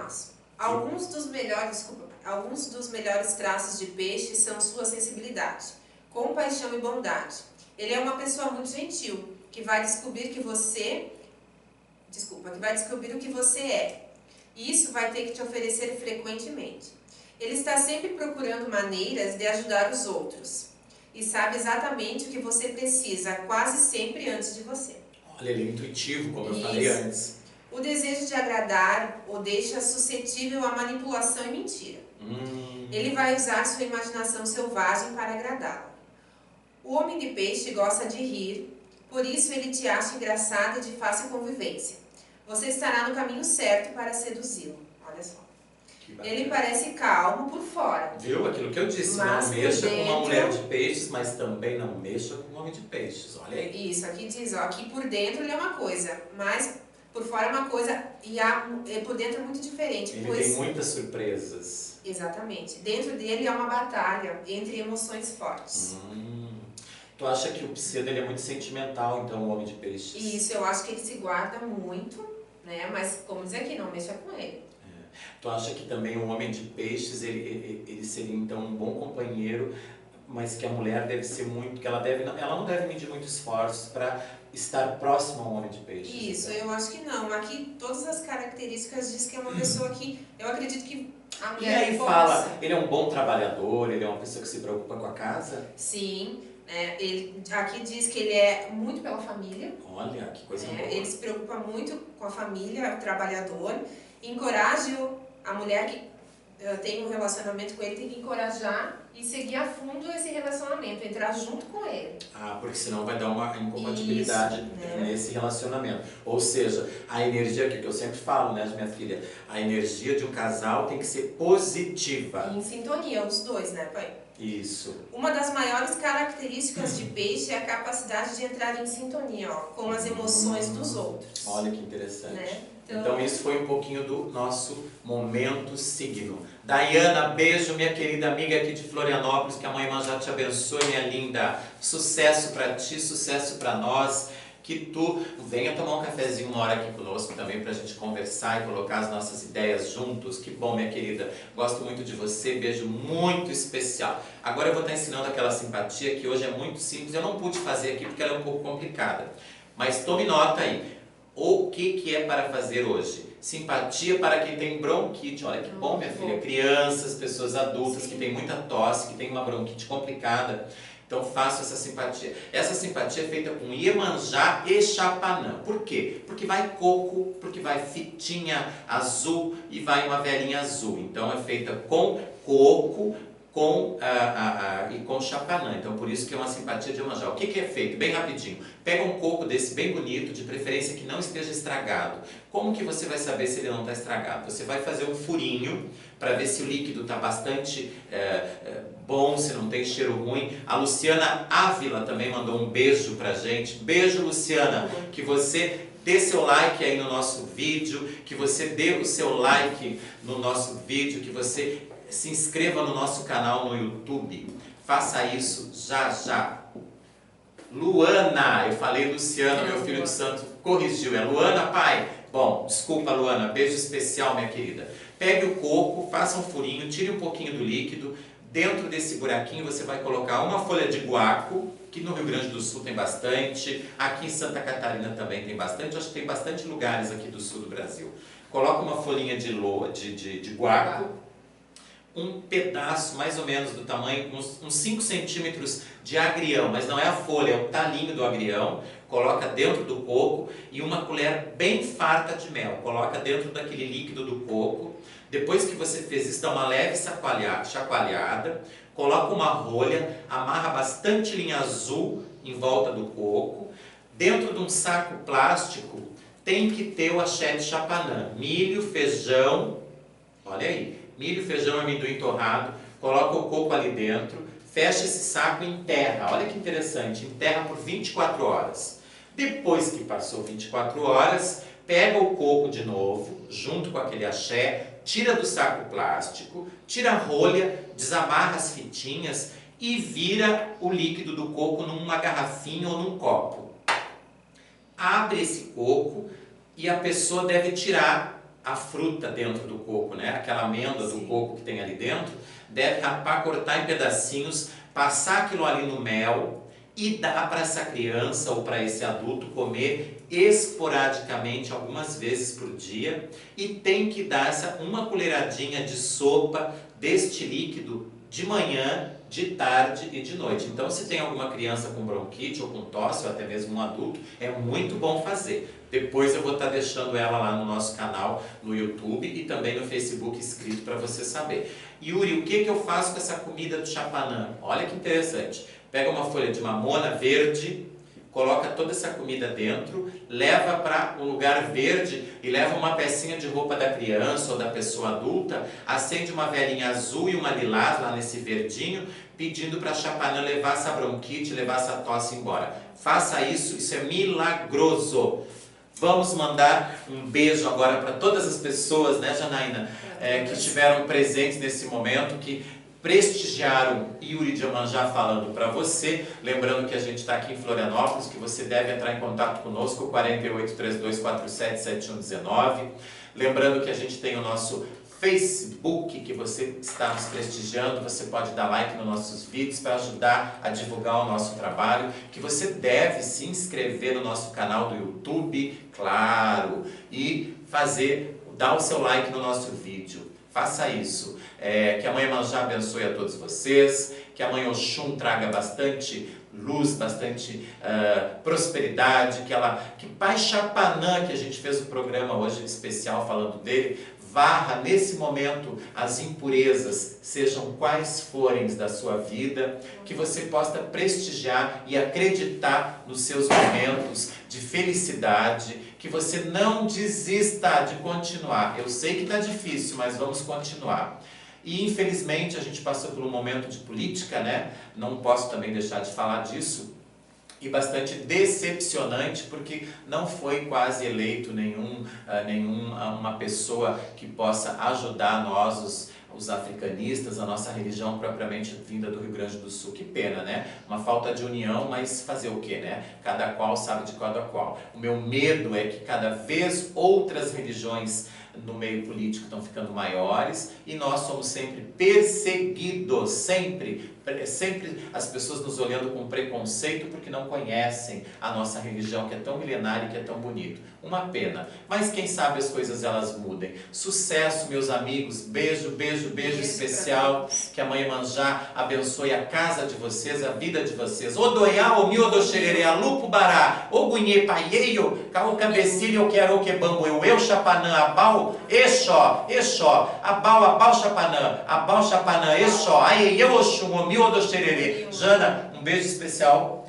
Alguns dos melhores traços de peixe são sua sensibilidade, compaixão e bondade. Ele é uma pessoa muito gentil, que vai descobrir o que você é. E isso vai ter que te oferecer frequentemente. Ele está sempre procurando maneiras de ajudar os outros. E sabe exatamente o que você precisa, quase sempre antes de você. Olha, ele é intuitivo, como eu falei antes. O desejo de agradar o deixa suscetível à manipulação e mentira. Ele vai usar sua imaginação selvagem para agradá-la. O homem de peixe gosta de rir, por isso ele te acha engraçado e de fácil convivência. Você estará no caminho certo para seduzi-lo. Olha só. Ele parece calmo por fora. Viu? Aquilo que eu disse, não mexa com uma mulher de peixes, mas também não mexa com um homem de peixes. Olha aí. Isso, aqui diz, ó, que por dentro ele é uma coisa, mas por fora é uma coisa e por dentro é muito diferente. Ele tem muitas surpresas. Exatamente. Dentro dele é uma batalha entre emoções fortes. Tu acha que o pisciano ele é muito sentimental, então, o homem de peixes? Isso, eu acho que ele se guarda muito, né? Mas, como diz aqui, não mexa com ele. Tu acha que também o homem de peixes, ele seria então um bom companheiro, mas que a mulher deve ser muito, que ela não deve medir muitos esforços para estar próximo ao homem de peixes? Isso, então. eu acho que não. Aqui todas as características diz que é uma pessoa que, eu acredito que a mulher... E aí fala, ele é um bom trabalhador, ele é uma pessoa que se preocupa com a casa? Sim, aqui diz que ele é muito pela família. Olha, que coisa boa. Ele se preocupa muito com a família, o trabalhador, encoraja a mulher que tem um relacionamento com ele, tem que encorajar e seguir a fundo esse relacionamento, entrar junto com ele. Porque senão vai dar uma incompatibilidade nesse relacionamento. Ou seja, a energia, que eu sempre falo, né, minha filha, a energia de um casal tem que ser positiva. Em sintonia, os dois, né, pai? Isso. Uma das maiores características de peixe é a capacidade de entrar em sintonia, com as emoções dos outros. Olha que interessante. Né? Então isso foi um pouquinho do nosso momento signo. Dayana, beijo, minha querida amiga aqui de Florianópolis, que a Mãe Iemanjá te abençoe, minha linda. Sucesso para ti, sucesso para nós. Que tu venha tomar um cafezinho uma hora aqui conosco também pra gente conversar e colocar as nossas ideias juntos. Que bom, minha querida. Gosto muito de você, beijo muito especial. Agora eu vou estar ensinando aquela simpatia que hoje é muito simples. Eu não pude fazer aqui porque ela é um pouco complicada. Mas tome nota aí. O que é para fazer hoje? Simpatia para quem tem bronquite. Olha que bom, minha filha. Crianças, pessoas adultas que têm muita tosse, que têm uma bronquite complicada. Então faço essa simpatia. Essa simpatia é feita com Iemanjá e Chapanã. Por quê? Porque vai coco, porque vai fitinha azul e vai uma velhinha azul. Então é feita com coco e com Chapanã. Então por isso que é uma simpatia de Iemanjá. O que é feito? Bem rapidinho. Pega um coco desse bem bonito, de preferência que não esteja estragado. Como que você vai saber se ele não está estragado? Você vai fazer um furinho para ver se o líquido está bastante bom, se não tem cheiro ruim. A Luciana Ávila também mandou um beijo pra gente. Beijo, Luciana. Que você dê seu like aí no nosso vídeo, que você dê o seu like no nosso vídeo, que você se inscreva no nosso canal no YouTube. Faça isso já já. Luana, eu falei Luciana, meu filho de santo corrigiu. É Luana, pai? Bom, desculpa, Luana. Beijo especial, minha querida. Pegue o coco, faça um furinho, tire um pouquinho do líquido. Dentro desse buraquinho você vai colocar uma folha de guaco, que no Rio Grande do Sul tem bastante, aqui em Santa Catarina também tem bastante, acho que tem bastante lugares aqui do sul do Brasil. Coloca uma folhinha de guaco, um pedaço mais ou menos do tamanho, uns 5 centímetros de agrião, mas não é a folha, é o talinho do agrião. Coloca dentro do coco e uma colher bem farta de mel. Coloca dentro daquele líquido do coco. Depois que você fez isso, dá uma leve chacoalhada. Coloca uma rolha, amarra bastante linha azul em volta do coco. Dentro de um saco plástico tem que ter o axé de Chapanã. Milho, feijão, olha aí, milho, feijão, amendoim torrado. Coloca o coco ali dentro. Fecha esse saco e enterra. Olha que interessante, enterra por 24 horas. Depois que passou 24 horas, pega o coco de novo, junto com aquele axé, tira do saco plástico, tira a rolha, desamarra as fitinhas e vira o líquido do coco numa garrafinha ou num copo. Abre esse coco e a pessoa deve tirar a fruta dentro do coco, né? Aquela amêndoa do coco que tem ali dentro, deve rapar, cortar em pedacinhos, passar aquilo ali no mel e dar para essa criança ou para esse adulto comer esporadicamente, algumas vezes por dia, e tem que dar uma colheradinha de sopa deste líquido de manhã, de tarde e de noite. Então, se tem alguma criança com bronquite ou com tosse, ou até mesmo um adulto, é muito bom fazer. Depois eu vou estar deixando ela lá no nosso canal no YouTube e também no Facebook escrito para você saber. Yuri, o que eu faço com essa comida do Chapanã? Olha que interessante. Pega uma folha de mamona verde, coloca toda essa comida dentro, leva para um lugar verde e leva uma pecinha de roupa da criança ou da pessoa adulta, acende uma velinha azul e uma lilás lá nesse verdinho, pedindo para a Chapanã levar essa bronquite, levar essa tosse embora. Faça isso, isso é milagroso. Vamos mandar um beijo agora para todas as pessoas, né, Janaína, que estiveram presentes nesse momento, que prestigiaram Yuri de Iemanjá falando para você. Lembrando que a gente está aqui em Florianópolis, que você deve entrar em contato conosco, 4832477119. Lembrando que a gente tem o nosso Facebook, que você está nos prestigiando, você pode dar like nos nossos vídeos para ajudar a divulgar o nosso trabalho, que você deve se inscrever no nosso canal do YouTube, claro, e dar o seu like no nosso vídeo. Faça isso. Que a Mãe Iemanjá abençoe a todos vocês, que a Mãe Oxum traga bastante luz, bastante prosperidade, que Pai Chapanã, que a gente fez o programa hoje especial falando dele, varra nesse momento as impurezas, sejam quais forem da sua vida, que você possa prestigiar e acreditar nos seus momentos de felicidade, que você não desista de continuar. Eu sei que está difícil, mas vamos continuar. E infelizmente a gente passou por um momento de política, né? Não posso também deixar de falar disso. e bastante decepcionante, porque não foi quase eleito nenhuma pessoa que possa ajudar nós, os africanistas, a nossa religião propriamente vinda do Rio Grande do Sul. Que pena, né? Uma falta de união, mas fazer o quê, né? Cada qual sabe de cada qual. O meu medo é que cada vez outras religiões no meio político estão ficando maiores e nós somos sempre perseguidos, sempre as pessoas nos olhando com preconceito porque não conhecem a nossa religião, que é tão milenária e que é tão bonito. Uma pena, mas quem sabe as coisas elas mudem. Sucesso, meus amigos, beijo, beijo, beijo especial, que a Mãe Iemanjá abençoe a casa de vocês, a vida de vocês. Odoiá, o mi, odoxerere, a lupo bará, o gunhê paieio, caô cabecilha, o quero, o quebambo, eu chapanã, abau, exó, abau, chapanã, exó, aí eu oxum, o mi, odoxerere. Jana, um beijo especial.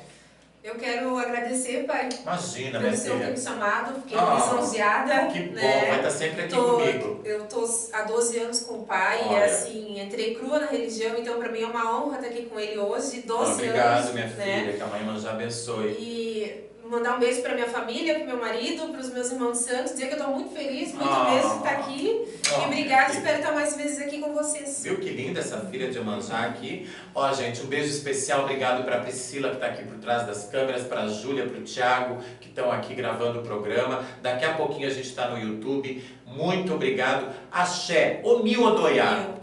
Eu quero agradecer, pai. Imagina, pelo minha senhor ter filha. me chamado, fiquei lisonjeada. Que bom, né? vai estar sempre aqui comigo. Eu tô há 12 anos com o pai, Olha. e assim, entrei crua na religião, então para mim é uma honra estar aqui com ele hoje, 12 Obrigado, anos. minha filha, que a Mãe Iemanjá abençoe. E mandar um beijo para minha família, para meu marido, para os meus irmãos santos, dizer que eu estou muito feliz, muito mesmo de estar aqui. E obrigada, espero estar mais vezes aqui com vocês. Viu que linda essa filha de Iemanjá aqui? Ó, gente, um beijo especial, obrigado para a Priscila, que está aqui por trás das câmeras, para a Júlia, para o Thiago, que estão aqui gravando o programa. Daqui a pouquinho a gente está no YouTube. Muito obrigado. Axé, o mi odoiá.